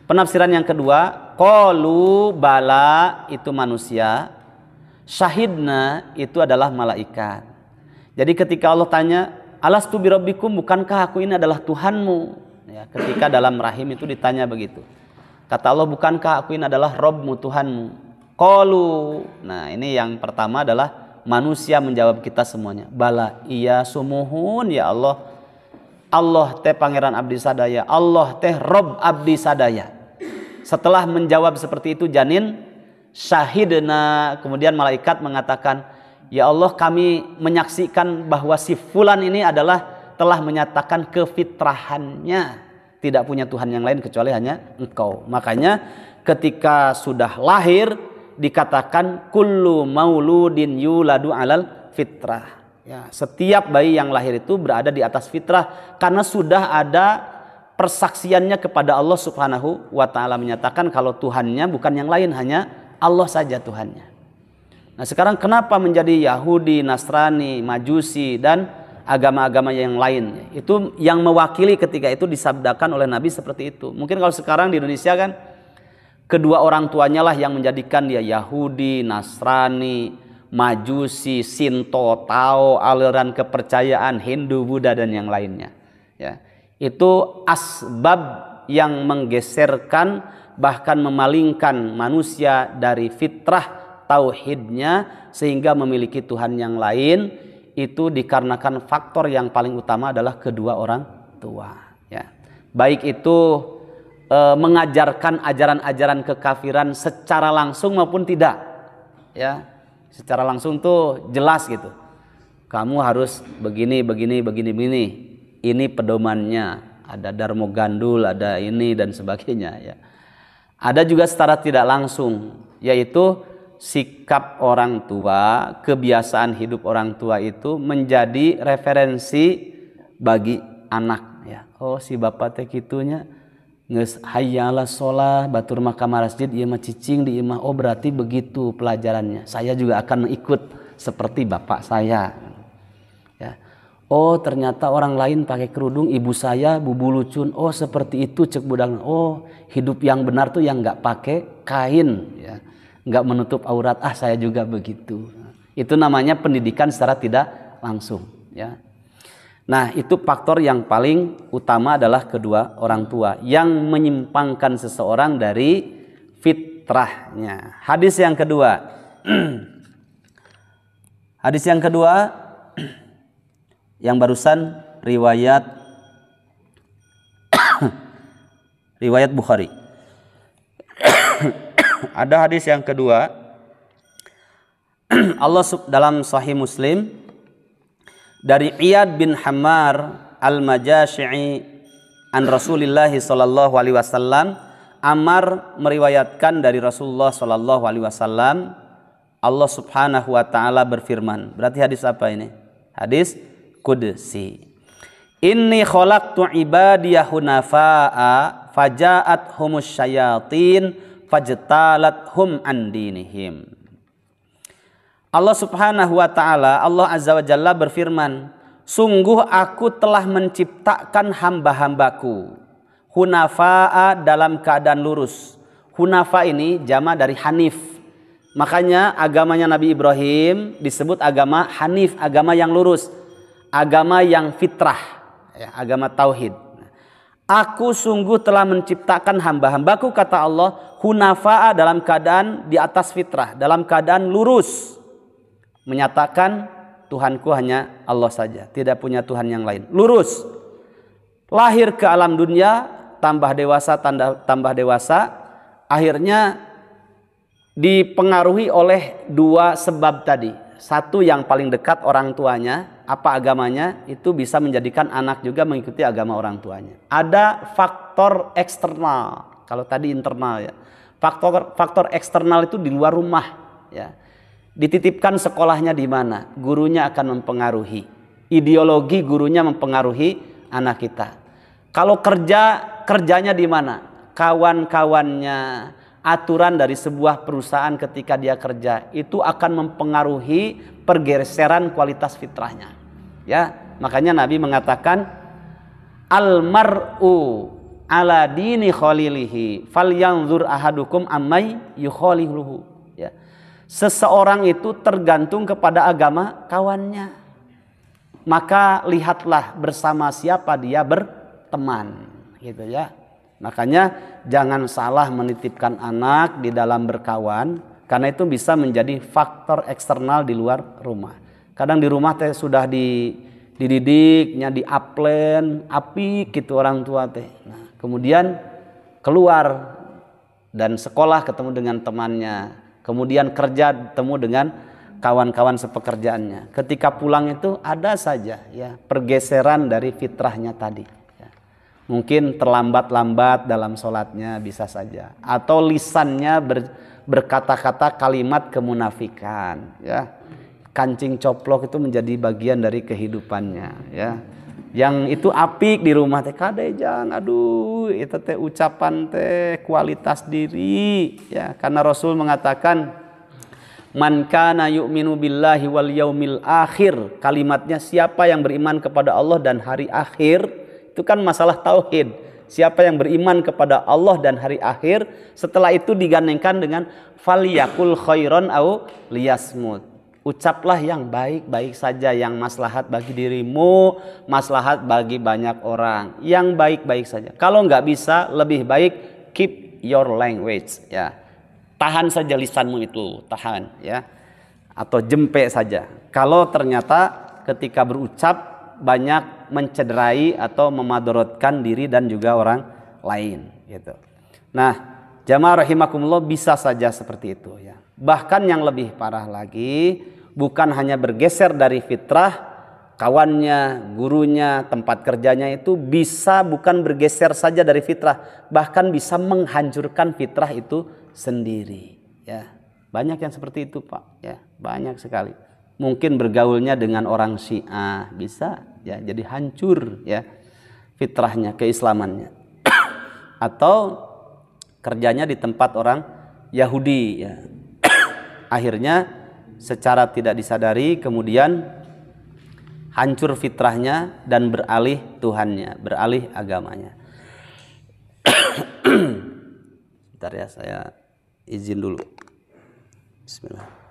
Penafsiran yang kedua, qalu bala itu manusia, syahidna itu adalah malaikat. Jadi ketika Allah tanya, alastu birabbikum, bukankah aku ini adalah Tuhanmu? Ya, ketika dalam rahim itu ditanya begitu. Kata Allah, bukankah aku ini adalah Rabbmu, Tuhanmu? Qalu, nah ini yang pertama adalah manusia menjawab kita semuanya, bala iya sumuhun ya Allah, Allah teh pangeran abdi sadaya, Allah teh Rabb abdi sadaya. Setelah menjawab seperti itu janin, syahidna, kemudian malaikat mengatakan, ya Allah, kami menyaksikan bahwa si fulan ini adalah telah menyatakan kefitrahannya, tidak punya Tuhan yang lain kecuali hanya Engkau. Makanya ketika sudah lahir dikatakan kullu mauludin yuladu alal fitrah. Ya, setiap bayi yang lahir itu berada di atas fitrah karena sudah ada persaksiannya kepada Allah Subhanahu wa taala, menyatakan kalau Tuhannya bukan yang lain, hanya Allah saja Tuhannya. Nah, sekarang kenapa menjadi Yahudi, Nasrani, Majusi dan agama-agama yang lain? Itu yang mewakili ketika itu disabdakan oleh Nabi seperti itu. Mungkin kalau sekarang di Indonesia kan kedua orang tuanya lah yang menjadikan dia Yahudi, Nasrani, Majusi, Sinto, Tao, aliran kepercayaan Hindu, Buddha dan yang lainnya. Ya, itu asbab yang menggeserkan bahkan memalingkan manusia dari fitrah tauhidnya sehingga memiliki Tuhan yang lain. Itu dikarenakan faktor yang paling utama adalah kedua orang tua. Ya, baik itu mengajarkan ajaran-ajaran kekafiran secara langsung maupun tidak, ya, secara langsung tuh jelas gitu, kamu harus begini, ini pedomannya, ada Darmo Gandul, ada ini dan sebagainya, ya. Ada juga secara tidak langsung, yaitu sikap orang tua, kebiasaan hidup orang tua itu menjadi referensi bagi anak, ya. Oh, si bapak teh kitunya geus hayyalah sholah batur maka masjid ieu mah cicing di imah, oh berarti begitu pelajarannya, saya juga akan ikut seperti bapak saya, ya. Oh ternyata orang lain pakai kerudung, ibu saya bubu lucun, oh seperti itu cek budak, oh hidup yang benar tuh yang nggak pakai kain, ya, nggak menutup aurat, ah saya juga begitu. Itu namanya pendidikan secara tidak langsung, ya. Nah, itu faktor yang paling utama adalah kedua orang tua yang menyimpangkan seseorang dari fitrahnya. Hadis yang kedua. Hadis yang kedua yang barusan riwayat riwayat Bukhari. Ada hadis yang kedua. Allah dalam Sahih Muslim dari Iyad bin Hammar al-Majashi'i an Rasulillah sallallahu alaihi wasallam, Ammar meriwayatkan dari Rasulullah sallallahu alaihi wasallam, Allah Subhanahu wa taala berfirman. Berarti hadis apa ini? Hadis qudsi. Inni khalaqtu ibadiya hunafa'a faja'at humus syayatin fajtalat hum an dinihim. Allah Subhanahu wa taala, Allah Azza wa Jalla berfirman, sungguh aku telah menciptakan hamba-hambaku hunafa'a dalam keadaan lurus. Hunafa ini jama dari hanif. Makanya agamanya Nabi Ibrahim disebut agama hanif, agama yang lurus, agama yang fitrah, ya, agama tauhid. Aku sungguh telah menciptakan hamba-hambaku, kata Allah, hunafa'a dalam keadaan di atas fitrah, dalam keadaan lurus. Menyatakan Tuhanku hanya Allah saja, tidak punya Tuhan yang lain. Lurus. Lahir ke alam dunia, tambah dewasa, akhirnya dipengaruhi oleh dua sebab tadi. Satu, yang paling dekat orang tuanya, apa agamanya, itu bisa menjadikan anak juga mengikuti agama orang tuanya. Ada faktor eksternal, kalau tadi internal ya. Faktor eksternal itu di luar rumah ya. Dititipkan sekolahnya di mana, gurunya akan mempengaruhi. Ideologi gurunya mempengaruhi anak kita. Kalau kerjanya di mana, kawan-kawannya, aturan dari sebuah perusahaan ketika dia kerja itu akan mempengaruhi pergeseran kualitas fitrahnya. Ya, makanya Nabi mengatakan almar'u ala dini khalilihi falyanzur ahadukum ammay yukhaliluhu. Ya. Seseorang itu tergantung kepada agama kawannya. Maka lihatlah bersama siapa dia berteman, gitu ya. Makanya jangan salah menitipkan anak di dalam berkawan, karena itu bisa menjadi faktor eksternal di luar rumah. Kadang di rumah teh sudah dididiknya, diaplen, apik gitu orang tua teh. Nah, kemudian keluar dan sekolah ketemu dengan temannya, kemudian kerja ketemu dengan kawan-kawan sepekerjaannya. Ketika pulang itu ada saja ya pergeseran dari fitrahnya tadi. Mungkin terlambat-lambat dalam sholatnya bisa saja, atau lisannya berkata-kata kalimat kemunafikan ya. Kancing coplok itu menjadi bagian dari kehidupannya ya. Yang itu apik di rumah teh kadejang, aduh itu teh ucapan teh kualitas diri ya. Karena Rasul mengatakan man kana yu'minu billahi wal yaumil akhir, kalimatnya siapa yang beriman kepada Allah dan hari akhir. Itu kan masalah tauhid. Siapa yang beriman kepada Allah dan hari akhir, setelah itu digandengkan dengan falyakul khairon au liyasmut. Ucaplah yang baik-baik saja, yang maslahat bagi dirimu, maslahat bagi banyak orang, yang baik-baik saja. Kalau nggak bisa, lebih baik keep your language ya. Tahan saja lisanmu itu, tahan ya. Atau jempek saja. Kalau ternyata ketika berucap banyak mencederai atau memadorotkan diri dan juga orang lain gitu. Nah, jamaah rahimakumullah, bisa saja seperti itu ya. Bahkan yang lebih parah lagi, bukan hanya bergeser dari fitrah, kawannya, gurunya, tempat kerjanya itu bisa bukan bergeser saja dari fitrah, bahkan bisa menghancurkan fitrah itu sendiri ya. Banyak yang seperti itu, Pak ya, banyak sekali. Mungkin bergaulnya dengan orang Syiah bisa ya, jadi hancur ya fitrahnya, keislamannya. Atau kerjanya di tempat orang Yahudi ya. Akhirnya secara tidak disadari kemudian hancur fitrahnya dan beralih Tuhannya, beralih agamanya. Bentar ya, saya izin dulu. Bismillah.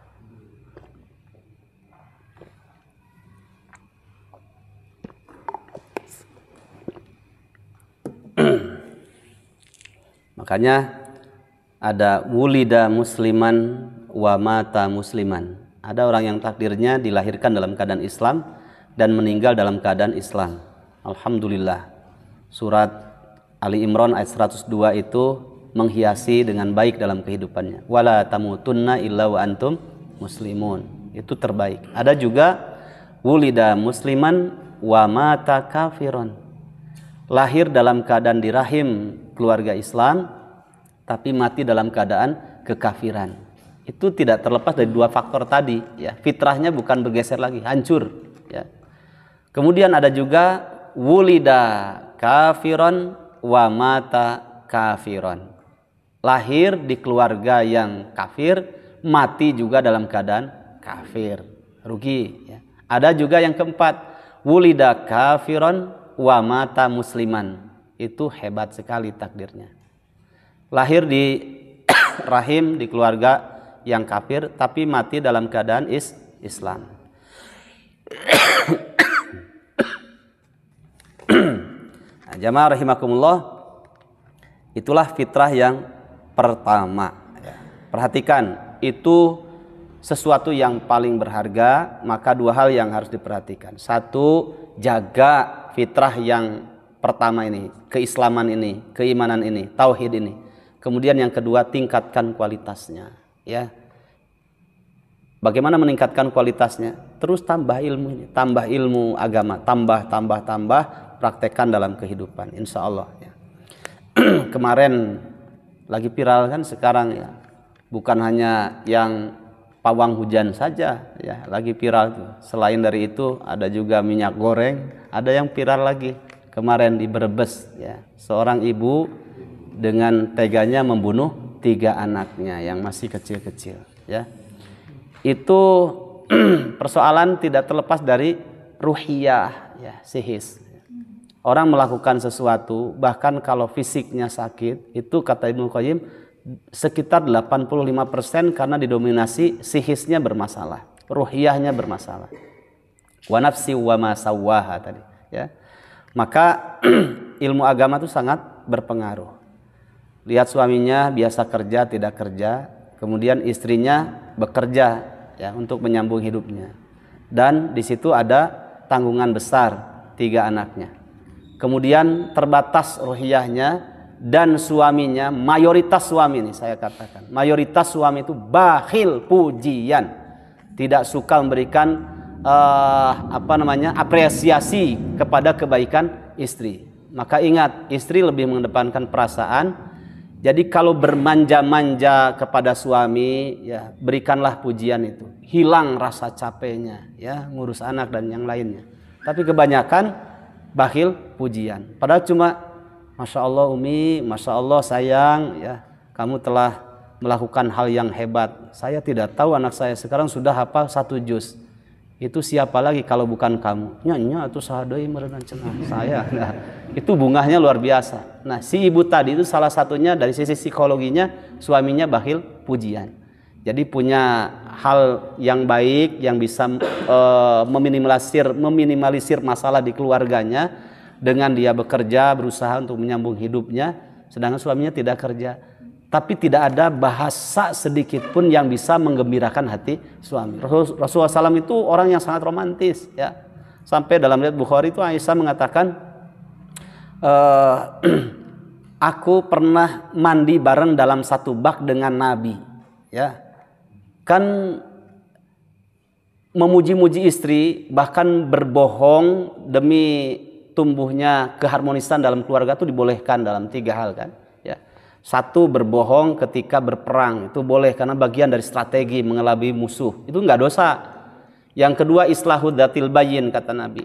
Makanya ada wulida musliman wa mata musliman. Ada orang yang takdirnya dilahirkan dalam keadaan Islam dan meninggal dalam keadaan Islam. Alhamdulillah. Surat Ali Imran ayat 102 itu menghiasi dengan baik dalam kehidupannya. Wala tamutunna illa wa antum muslimun. Itu terbaik. Ada juga wulida musliman wa mata kafiron. Lahir dalam keadaan di rahim keluarga Islam tapi mati dalam keadaan kekafiran. Itu tidak terlepas dari dua faktor tadi ya. Fitrahnya bukan bergeser lagi, hancur ya. Kemudian ada juga wulida kafiron wa mata kafiron. Lahir di keluarga yang kafir, mati juga dalam keadaan kafir. Rugi ya. Ada juga yang keempat, wulida kafiron wa mata musliman. Itu hebat sekali takdirnya. Lahir di rahim di keluarga yang kafir tapi mati dalam keadaan Islam. Nah, jamaah rahimakumullah, itulah fitrah yang pertama ya. Perhatikan, itu sesuatu yang paling berharga, maka dua hal yang harus diperhatikan. Satu, jaga fitrah yang pertama ini, keislaman ini, keimanan ini, tauhid ini. Kemudian yang kedua, tingkatkan kualitasnya ya. Bagaimana meningkatkan kualitasnya? Terus tambah ilmu agama, tambah, praktekkan dalam kehidupan, insya Allah. Ya. Kemarin lagi viral kan sekarang ya, bukan hanya yang pawang hujan saja, ya, lagi viral tuh. Selain dari itu ada juga minyak goreng, ada yang viral lagi kemarin di Brebes, ya, seorang ibu dengan teganya membunuh 3 anaknya yang masih kecil-kecil, ya. Itu persoalan tidak terlepas dari ruhiyah, ya, sihis. Orang melakukan sesuatu bahkan kalau fisiknya sakit, itu kata Ibnu Qayyim sekitar 85% karena didominasi sihisnya bermasalah, ruhiyahnya bermasalah. Wa nafsi wa ma sawwaha tadi, ya. Maka ilmu agama itu sangat berpengaruh. Lihat suaminya biasa kerja tidak kerja, kemudian istrinya bekerja, ya, untuk menyambung hidupnya, dan di situ ada tanggungan besar 3 anaknya. Kemudian terbatas ruhiyahnya, dan suaminya, mayoritas suami ini saya katakan, mayoritas suami itu bakhil pujian, tidak suka memberikan apresiasi kepada kebaikan istri. Maka ingat, istri lebih mengedepankan perasaan. Jadi kalau bermanja-manja kepada suami, ya, berikanlah pujian itu. Hilang rasa capeknya, ya, ngurus anak dan yang lainnya. Tapi kebanyakan bakhil pujian. Padahal cuma, Masya Allah Umi, Masya Allah sayang, ya, kamu telah melakukan hal yang hebat. Saya tidak tahu anak saya sekarang sudah hafal 1 juz. Itu siapa lagi kalau bukan kamu? Nya itu sahadai merenang cenah saya. Nah, itu bungahnya luar biasa. Nah, si ibu tadi itu salah satunya dari sisi psikologinya, suaminya bakhil pujian. Jadi punya hal yang baik yang bisa meminimalisir masalah di keluarganya dengan dia bekerja, berusaha untuk menyambung hidupnya, sedangkan suaminya tidak kerja. Tapi tidak ada bahasa sedikit pun yang bisa menggembirakan hati suami. Rasulullah SAW itu orang yang sangat romantis, ya. Sampai dalam riwayat Bukhari itu Aisyah mengatakan, aku pernah mandi bareng dalam 1 bak dengan Nabi, ya. Kan memuji-muji istri, bahkan berbohong demi tumbuhnya keharmonisan dalam keluarga itu dibolehkan dalam 3 hal kan. 1, berbohong ketika berperang, itu boleh karena bagian dari strategi mengelabui musuh, itu enggak dosa. Yang kedua, islahu dzatil bayin, kata Nabi,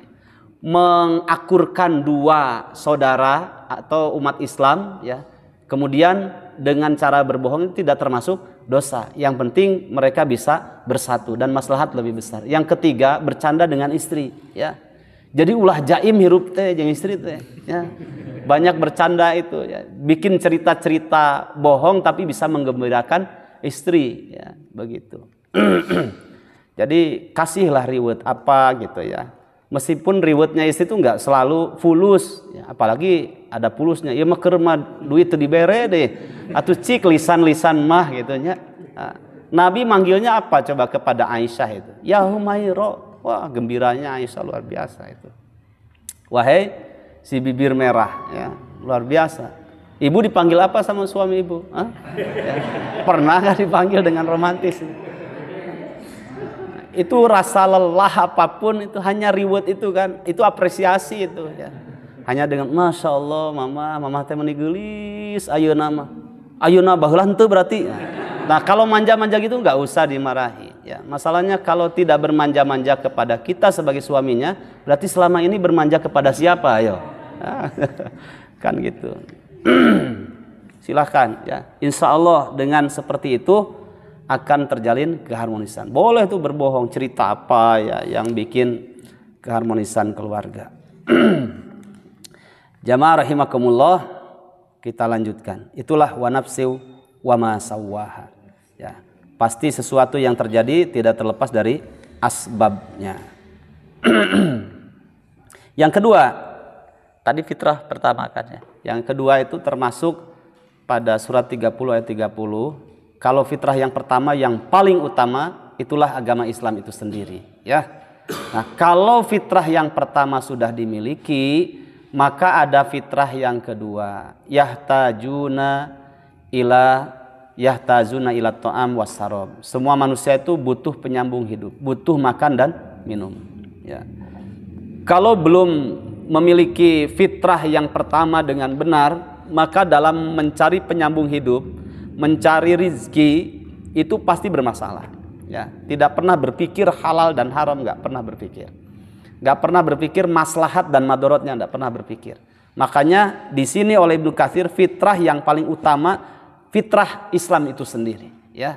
mengakurkan 2 saudara atau umat Islam, ya, kemudian dengan cara berbohong itu tidak termasuk dosa. Yang penting mereka bisa bersatu dan maslahat lebih besar. Yang ketiga, bercanda dengan istri, ya. Jadi ulah jaim hirup teh jeung istri teh, ya. Banyak bercanda itu, ya. Bikin cerita-cerita bohong tapi bisa menggembirakan istri, ya, begitu. Jadi kasihlah reward apa gitu, ya. Meskipun rewardnya istri itu enggak selalu fulus, ya. Apalagi ada pulusnya, ya mah keur mah duit teu dibere deh. Atuh cik lisan-lisan mah gitu nya. Nah, Nabi manggilnya apa coba kepada Aisyah itu? Ya Humairo. Wah, gembiranya Aisyah luar biasa itu. Wahai si bibir merah, ya, luar biasa. Ibu dipanggil apa sama suami ibu? Hah? Ya. Pernah nggak dipanggil dengan romantis? Itu rasa lelah apapun itu hanya reward itu kan, itu apresiasi itu, ya. Hanya dengan Masya Allah mama teh menigulis ayeuna baheula henteu berarti. Nah, kalau manja-manja gitu nggak usah dimarahi, ya. Masalahnya kalau tidak bermanja-manja kepada kita sebagai suaminya, berarti selama ini bermanja kepada siapa, ayo? Kan gitu. Silahkan, ya. Insya Allah dengan seperti itu akan terjalin keharmonisan. Boleh tuh berbohong, cerita apa, ya, yang bikin keharmonisan keluarga. Jamaah rahimakumullah, kita lanjutkan. Itulah wa nafsiu wa ma sawwaha. Ya, pasti sesuatu yang terjadi tidak terlepas dari asbabnya. Yang kedua, tadi fitrah pertama kan, ya. Yang kedua itu termasuk pada surat 30 ayat 30. Kalau fitrah yang pertama yang paling utama itulah agama Islam itu sendiri, ya. Nah, kalau fitrah yang pertama sudah dimiliki, maka ada fitrah yang kedua, yahtajuna ila yahtazuna ila ta'am wassarab. Semua manusia itu butuh penyambung hidup, butuh makan dan minum. Ya. Kalau belum memiliki fitrah yang pertama dengan benar, maka dalam mencari penyambung hidup, mencari rizki itu pasti bermasalah. Ya, tidak pernah berpikir halal dan haram, nggak pernah berpikir. Nggak pernah berpikir maslahat dan madorotnya, nggak pernah berpikir. Makanya di sini oleh Ibnu Katsir fitrah yang paling utama fitrah Islam itu sendiri, ya,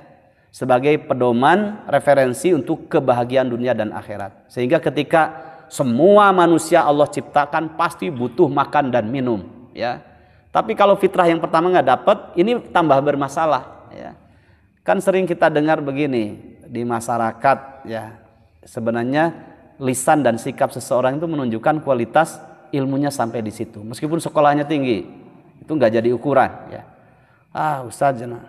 sebagai pedoman referensi untuk kebahagiaan dunia dan akhirat. Sehingga ketika semua manusia Allah ciptakan pasti butuh makan dan minum, ya. Tapi kalau fitrah yang pertama nggak dapat, ini tambah bermasalah, ya. Kan sering kita dengar begini di masyarakat, ya. Sebenarnya lisan dan sikap seseorang itu menunjukkan kualitas ilmunya sampai di situ. Meskipun sekolahnya tinggi, itu nggak jadi ukuran, ya. Ah, Ustaz jana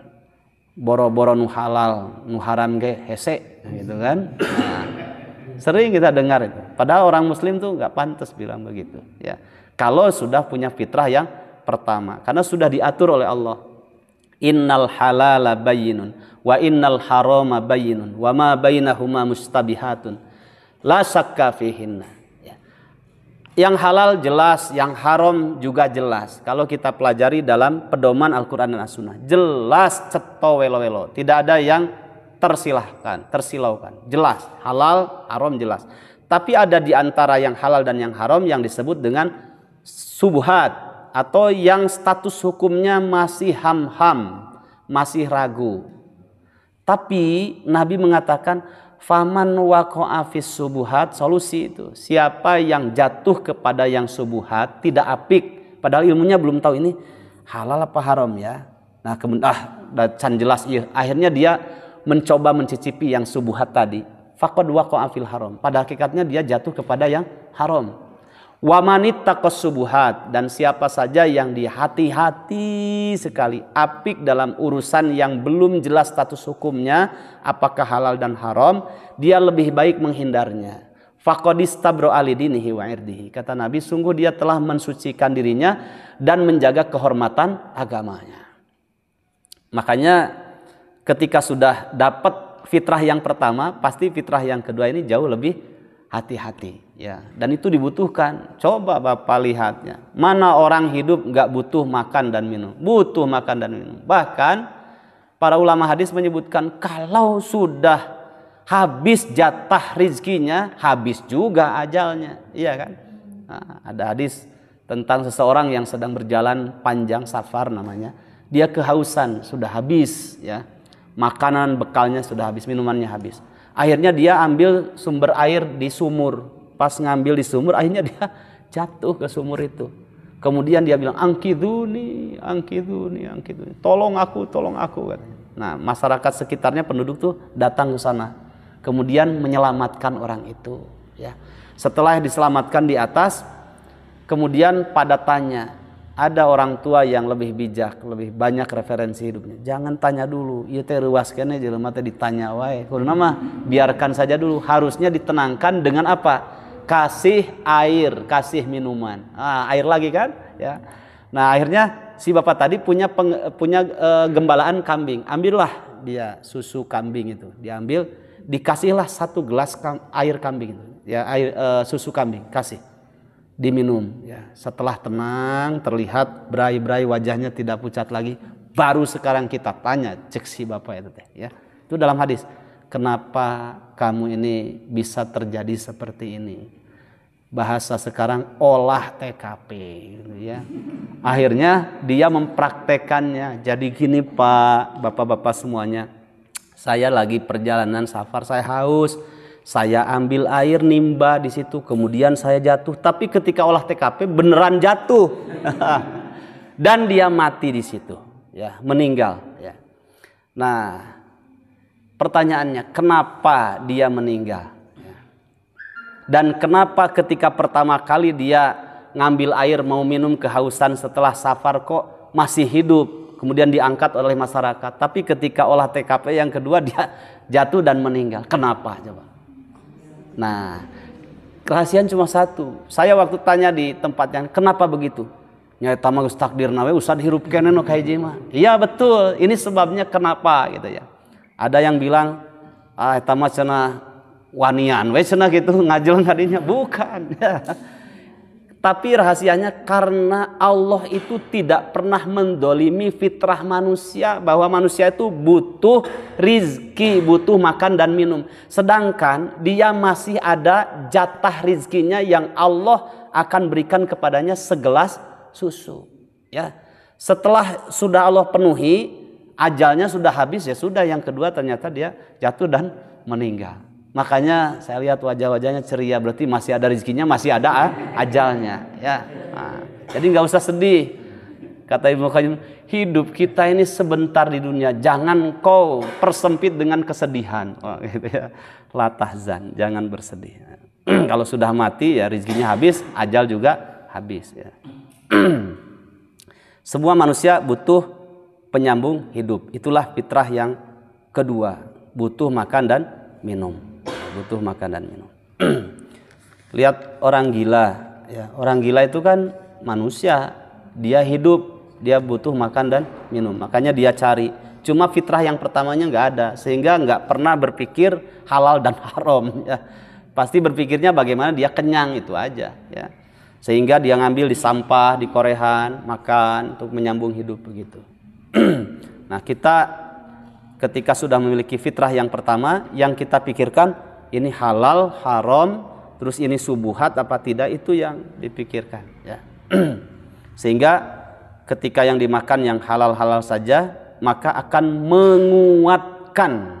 boro-boro nu halal, nu haram ge hese, gitu kan. Nah, sering kita dengar itu. Padahal orang muslim tuh nggak pantas bilang begitu, ya. Kalau sudah punya fitrah yang pertama, karena sudah diatur oleh Allah. Innal halala bayyinun wa innal harama bayyinun wa ma bainahuma mustabihatun la syakka fihinna. Ya. Yang halal jelas, yang haram juga jelas. Kalau kita pelajari dalam pedoman Al-Qur'an dan As-Sunnah, jelas ceto welo-welo, tidak ada yang tersilaukan, jelas, halal, haram jelas. Tapi ada di antara yang halal dan yang haram yang disebut dengan subhat, atau yang status hukumnya masih ham-ham, masih ragu. Tapi Nabi mengatakan faman waqa'a fis subuhat, solusi itu. Siapa yang jatuh kepada yang subuhat, tidak apik, padahal ilmunya belum tahu ini halal apa haram, ya. Nah, kemudian can jelas iya. Akhirnya dia mencoba mencicipi yang subuhat tadi. Faqad waqa'a fil haram. Pada hakikatnya dia jatuh kepada yang haram. Wa manittaqas subuhat, dan siapa saja yang hati-hati sekali apik dalam urusan yang belum jelas status hukumnya apakah halal dan haram, dia lebih baik menghindarnya. Faqad istabra alidinihi wa irdihi. Kata Nabi, sungguh dia telah mensucikan dirinya dan menjaga kehormatan agamanya. Makanya ketika sudah dapat fitrah yang pertama, pasti fitrah yang kedua ini jauh lebih hati-hati, ya. Dan itu dibutuhkan. Coba Bapak lihatnya, mana orang hidup nggak butuh makan dan minum? Butuh makan dan minum. Bahkan para ulama hadis menyebutkan kalau sudah habis jatah rizkinya, habis juga ajalnya, iya kan? Nah, ada hadis tentang seseorang yang sedang berjalan panjang safar namanya, dia kehausan, sudah habis, ya. Makanan bekalnya sudah habis, minumannya habis. Akhirnya dia ambil sumber air di sumur. Pas ngambil di sumur, akhirnya dia jatuh ke sumur itu. Kemudian dia bilang, angkiduni, angkiduni, angkiduni. Tolong aku, katanya. Nah, masyarakat sekitarnya, penduduk tuh datang ke sana. Kemudian menyelamatkan orang itu, ya. Setelah diselamatkan di atas, kemudian pada tanya, ada orang tua yang lebih bijak, lebih banyak referensi hidupnya. Jangan tanya dulu, ieu teh reuas keneh jelema teh ditanya wae. Kuduna mah biarkan saja dulu. Harusnya ditenangkan dengan apa? Kasih air, kasih minuman. Ah, air lagi kan, ya. Nah, akhirnya si bapak tadi punya gembalaan kambing. Ambillah dia susu kambing itu. Diambil, dikasihlah 1 gelas air kambing itu. Ya, air susu kambing, kasih. Diminum, ya. Setelah tenang, terlihat berai-berai wajahnya tidak pucat lagi, baru sekarang kita tanya, cek si bapak itu teh, ya. Itu dalam hadis. Kenapa kamu ini bisa terjadi seperti ini? Bahasa sekarang olah TKP, gitu, ya. Akhirnya dia mempraktekannya. Jadi gini Pak, bapak-bapak semuanya, saya lagi perjalanan safar, saya haus. Saya ambil air nimba di situ, kemudian saya jatuh. Tapi ketika olah TKP beneran jatuh, dan dia mati di situ, ya, meninggal. Ya. Nah, pertanyaannya, kenapa dia meninggal? Ya. Dan kenapa ketika pertama kali dia ngambil air mau minum kehausan setelah safar kok masih hidup, kemudian diangkat oleh masyarakat. Tapi ketika olah TKP yang kedua dia jatuh dan meninggal. Kenapa? Coba. Nah, kerahasiaan cuma satu. Saya waktu tanya di tempatnya, kenapa begitu? nya eta mah geus takdirna we usah dihirup keneh nu kahiji mah. Iya betul, ini sebabnya kenapa gitu ya. Ada yang bilang eta mah cenah wanian we cenah gitu ngajel ngadinya, bukan. Tapi rahasianya karena Allah itu tidak pernah mendolimi fitrah manusia, bahwa manusia itu butuh rizki, butuh makan dan minum. Sedangkan dia masih ada jatah rizkinya yang Allah akan berikan kepadanya segelas susu. Ya, setelah sudah Allah penuhi, ajalnya sudah habis, ya sudah, yang kedua ternyata dia jatuh dan meninggal. Makanya saya lihat wajah-wajahnya ceria, berarti masih ada rezekinya, masih ada ajalnya. Ya, nah, jadi nggak usah sedih. Kata Ibnu Qayyim, hidup kita ini sebentar di dunia, jangan kau persempit dengan kesedihan. Oh, gitu ya. La tahzan, jangan bersedih. Kalau sudah mati ya rezekinya habis, ajal juga habis. Ya. Semua manusia butuh penyambung hidup. Itulah fitrah yang kedua, butuh makan dan minum. Butuh makan dan minum. Lihat orang gila, ya. Orang gila itu kan manusia, dia hidup, dia butuh makan dan minum, makanya dia cari. Cuma fitrah yang pertamanya nggak ada, sehingga nggak pernah berpikir halal dan haram. Ya. Pasti berpikirnya bagaimana dia kenyang, itu aja. Ya. Sehingga dia ngambil di sampah, di korehan, makan untuk menyambung hidup begitu. Nah, kita ketika sudah memiliki fitrah yang pertama, yang kita pikirkan ini halal, haram, terus ini subuhat apa tidak, itu yang dipikirkan. Ya. Sehingga ketika yang dimakan yang halal-halal saja, maka akan menguatkan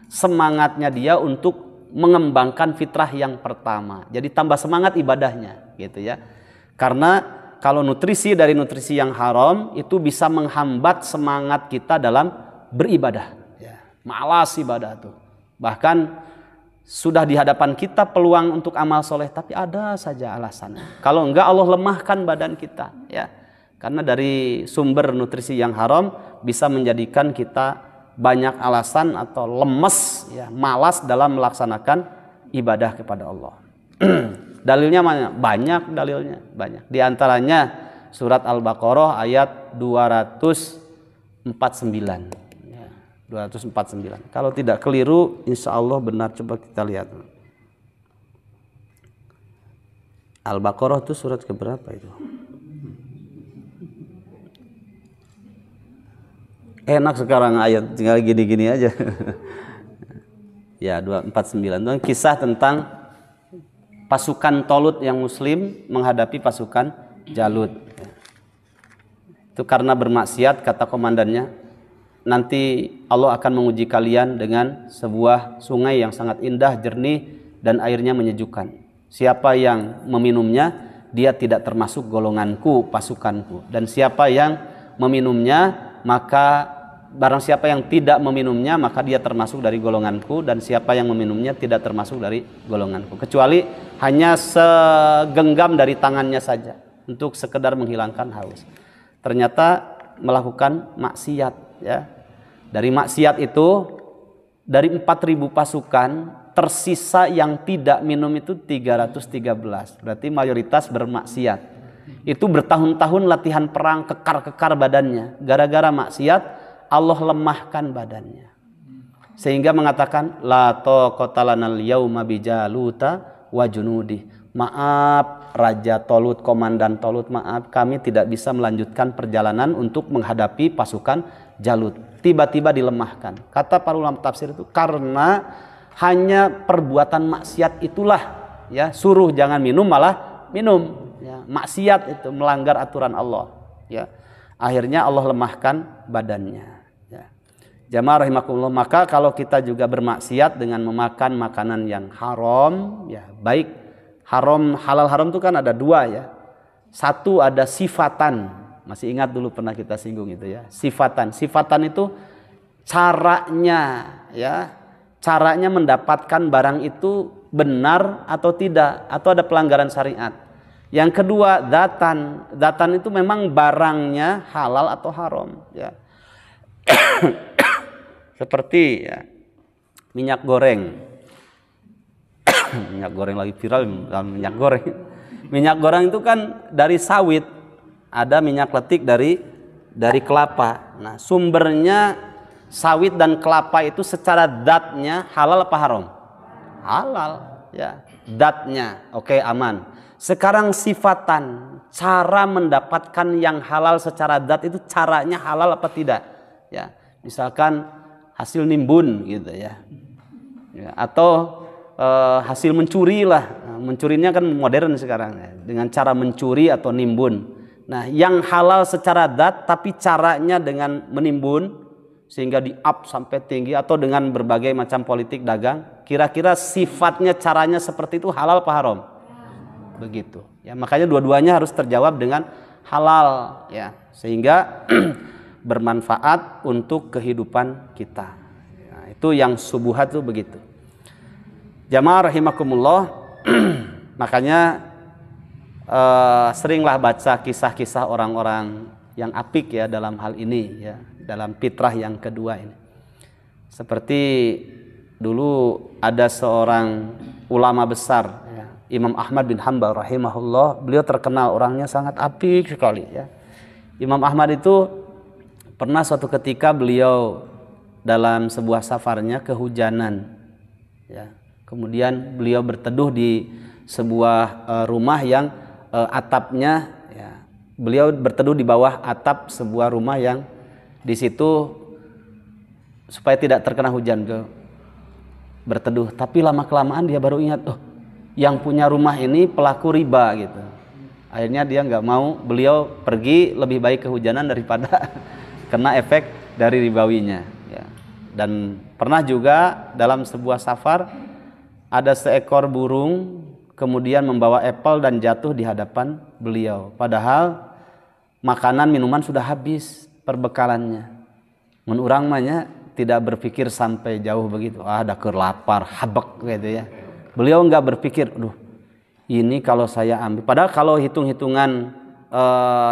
semangatnya dia untuk mengembangkan fitrah yang pertama. Jadi tambah semangat ibadahnya, gitu ya. Karena kalau nutrisi dari nutrisi yang haram itu bisa menghambat semangat kita dalam beribadah. Ya. Malas ibadah tuh. Bahkan sudah di hadapan kita peluang untuk amal soleh, tapi ada saja alasan. Kalau enggak, Allah lemahkan badan kita, ya. Karena dari sumber nutrisi yang haram bisa menjadikan kita banyak alasan atau lemes, ya, malas dalam melaksanakan ibadah kepada Allah. Dalilnya mana? Banyak dalilnya, banyak. Di antaranya surat Al-Baqarah ayat 249. 249. Kalau tidak keliru, insya Allah benar. Coba kita lihat. Al-Baqarah itu surat keberapa itu? Enak sekarang ayat tinggal gini-gini aja. Ya, 249. Itu kisah tentang pasukan Tolut yang muslim menghadapi pasukan Jalut. Itu karena bermaksiat, kata komandannya, nanti Allah akan menguji kalian dengan sebuah sungai yang sangat indah, jernih, dan airnya menyejukkan. Siapa yang meminumnya, dia tidak termasuk golonganku, pasukanku. Dan siapa yang meminumnya, maka barang siapa yang tidak meminumnya, maka dia termasuk dari golonganku. Dan siapa yang meminumnya tidak termasuk dari golonganku. Kecuali hanya segenggam dari tangannya saja, untuk sekedar menghilangkan haus. Ternyata melakukan maksiat, ya. Dari maksiat itu, dari 4.000 pasukan, tersisa yang tidak minum itu 313. Berarti mayoritas bermaksiat. Itu bertahun-tahun latihan perang, kekar-kekar badannya. Gara-gara maksiat, Allah lemahkan badannya. Sehingga mengatakan, la taqata lanal yauma bijaluta wa junudi. Maaf Raja Tolut, Komandan Tolut, maaf, kami tidak bisa melanjutkan perjalanan untuk menghadapi pasukan Jalut. Tiba-tiba dilemahkan. Kata para ulama tafsir itu karena hanya perbuatan maksiat itulah, ya, suruh jangan minum malah minum, ya, maksiat itu melanggar aturan Allah, ya. Akhirnya Allah lemahkan badannya, ya. Jamaah rahimakumullah, maka kalau kita juga bermaksiat dengan memakan makanan yang haram, ya, baik haram, halal haram itu kan ada dua, ya. Satu ada sifatan. Masih ingat dulu pernah kita singgung itu, ya. Sifatan itu caranya, ya, caranya mendapatkan barang itu benar atau tidak, atau ada pelanggaran syariat. Yang kedua datan itu memang barangnya halal atau haram, ya. Seperti, ya, minyak goreng. Minyak goreng lagi viral, minyak goreng. Minyak goreng itu kan dari sawit. ada minyak letik dari kelapa. Nah, sumbernya sawit dan kelapa itu secara zatnya halal apa haram? Halal, ya. Zatnya, oke, aman. Sekarang sifatan, cara mendapatkan yang halal secara zat itu caranya halal apa tidak? Ya, misalkan hasil nimbun gitu ya. Atau hasil mencuri lah. Mencurinya kan modern sekarang ya. Dengan cara mencuri atau nimbun. Nah, yang halal secara zat tapi caranya dengan menimbun sehingga di-up sampai tinggi atau dengan berbagai macam politik dagang, kira-kira sifatnya caranya seperti itu halal apa haram? Begitu. Ya, makanya dua-duanya harus terjawab dengan halal ya, sehingga bermanfaat untuk kehidupan kita. Ya, itu yang subuhat itu begitu. Jamaah rahimakumullah, makanya seringlah baca kisah-kisah orang-orang yang apik ya dalam hal ini ya, dalam fitrah yang kedua ini. Seperti dulu ada seorang ulama besar ya, Imam Ahmad bin Hanbal rahimahullah, beliau terkenal orangnya sangat apik sekali ya. Imam Ahmad itu pernah suatu ketika beliau dalam sebuah safarnya kehujanan ya. Kemudian beliau berteduh di sebuah rumah yang atapnya ya, beliau berteduh di bawah atap sebuah rumah yang di situ supaya tidak terkena hujan, berteduh. Tapi lama kelamaan dia baru ingat, oh, yang punya rumah ini pelaku riba gitu. Akhirnya dia nggak mau, beliau pergi, lebih baik kehujanan daripada kena efek dari ribawinya ya. Dan pernah juga dalam sebuah safar ada seekor burung kemudian membawa apel dan jatuh di hadapan beliau. Padahal makanan minuman sudah habis perbekalannya. Mun urang mahnya tidak berpikir sampai jauh begitu. Ah, ada keur lapar, habek gitu ya. Beliau enggak berpikir, aduh, ini kalau saya ambil. Padahal kalau hitung-hitungan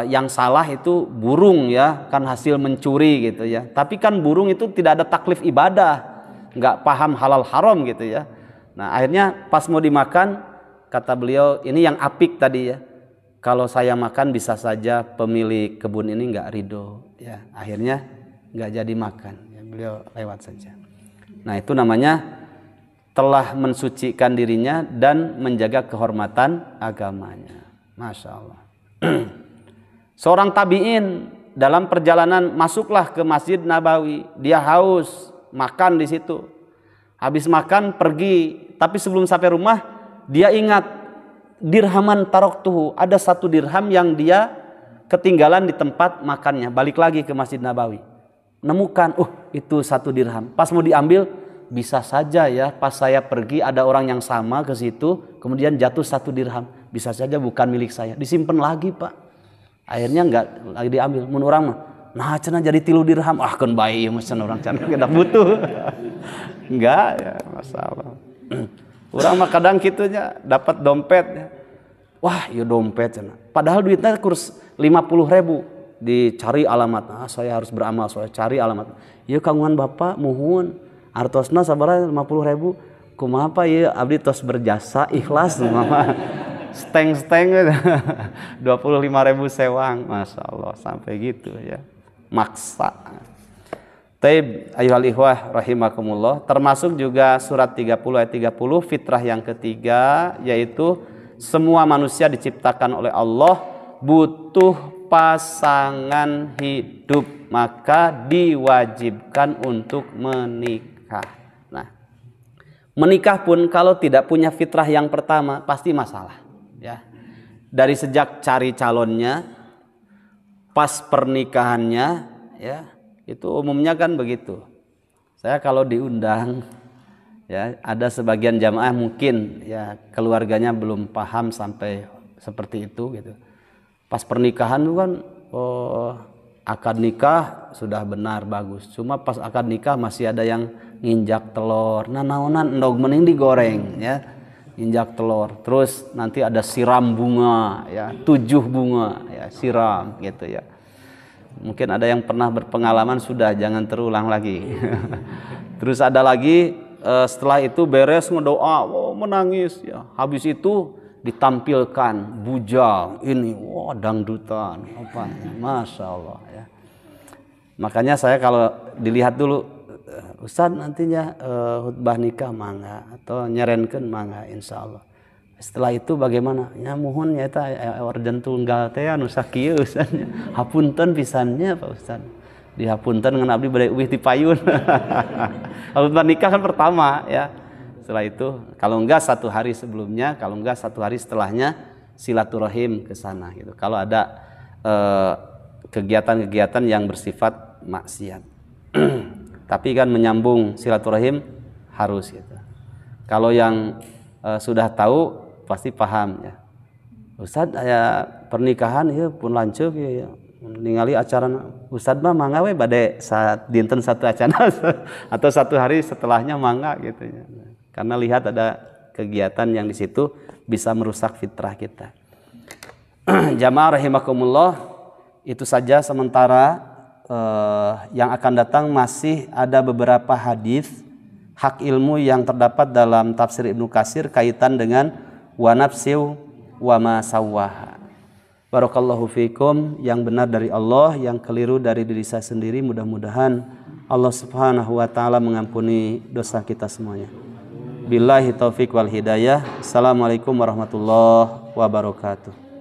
yang salah itu burung ya, kan hasil mencuri gitu ya. Tapi kan burung itu tidak ada taklif ibadah, enggak paham halal haram gitu ya. Nah, akhirnya pas mau dimakan, kata beliau, ini yang apik tadi ya. Kalau saya makan bisa saja pemilik kebun ini nggak ridho. Ya, akhirnya nggak jadi makan. Ya, beliau lewat saja. Nah, itu namanya telah mensucikan dirinya dan menjaga kehormatan agamanya. Masya Allah. Seorang tabi'in dalam perjalanan masuklah ke Masjid Nabawi. Dia haus, makan di situ. Habis makan pergi, tapi sebelum sampai rumah dia ingat dirhaman taroktuhu, ada 1 dirham yang dia ketinggalan di tempat makannya. Balik lagi ke Masjid Nabawi, nemukan, itu 1 dirham. Pas mau diambil, bisa saja ya pas saya pergi ada orang yang sama ke situ, kemudian jatuh 1 dirham, bisa saja bukan milik saya, disimpan lagi pak. Akhirnya nggak lagi diambil. Mun urang mah, nah cenah jadi 3 dirham, kan bayi mesen orang cenah kita butuh. Enggak ya, masalah. Orang mah kadang gitunya dapat dompet ya. Wah, iya dompet cenah. Padahal duitnya kurs 50.000. Dicari alamat. Saya harus beramal, saya cari alamat. Ieu kagungan Bapak muhun. Artosna sabaraha 50.000. Kumaha Pak ieu abdi tos berjasa ikhlas mama. Steng-steng 25.000 sewang. Masya Allah sampai gitu ya. Maksa. Taib ayuhal ikhwah rahimakumullah, termasuk juga surat 30 ayat 30 fitrah yang ketiga, yaitu semua manusia diciptakan oleh Allah butuh pasangan hidup, maka diwajibkan untuk menikah. Nah, menikah pun kalau tidak punya fitrah yang pertama pasti masalah ya. Dari sejak cari calonnya, pas pernikahannya ya, itu umumnya kan begitu. Saya kalau diundang ya, ada sebagian jamaah mungkin ya keluarganya belum paham sampai seperti itu gitu. Pas pernikahan itu kan akad nikah sudah benar bagus. Cuma pas akad nikah masih ada yang nginjak telur. Nah, naonan endog mending digoreng ya. Injak telur. Terus nanti ada siram bunga ya, 7 bunga ya, siram gitu ya. Mungkin ada yang pernah berpengalaman, sudah jangan terulang lagi. Terus ada lagi setelah itu beres ngedoa, menangis ya. Habis itu ditampilkan bujang ini, wah dangdutan apa, masya Allah ya. Makanya saya kalau dilihat dulu, Ustadz nantinya khutbah nikah mangga atau nyerenkeun mangga insya Allah. Setelah itu bagaimana? Ya mohon ya eta organ tunggal teh anu sakieu Ustadz. Hapunten pisannya Pak Ustadz. Dihapunten ngan abdi bade uwih ti payun. Khutbah nikah kan pertama ya. Setelah itu kalau enggak 1 hari sebelumnya, kalau enggak 1 hari setelahnya silaturahim ke sana gitu. Kalau ada kegiatan-kegiatan yang bersifat maksiat. Tapi kan menyambung silaturahim harus gitu. Kalau yang sudah tahu pasti paham ya. Ustadz aya pernikahan ieu pun lanceuk ya. Ningali acara Ustadz mah mangga we bade saat dinten satu acara atau 1 hari setelahnya mangga gitu ya. Karena lihat ada kegiatan yang di situ bisa merusak fitrah kita. Jamaah rahimakumullah, itu saja sementara. Yang akan datang masih ada beberapa hadis hak ilmu yang terdapat dalam tafsir Ibnu Katsir kaitan dengan wa nafsiu wa ma sawwaha. Barakallahu fikum, yang benar dari Allah, yang keliru dari diri saya sendiri. Mudah-mudahan Allah Subhanahu wa taala mengampuni dosa kita semuanya. Billahi taufik wal hidayah. Assalamualaikum warahmatullahi wabarakatuh.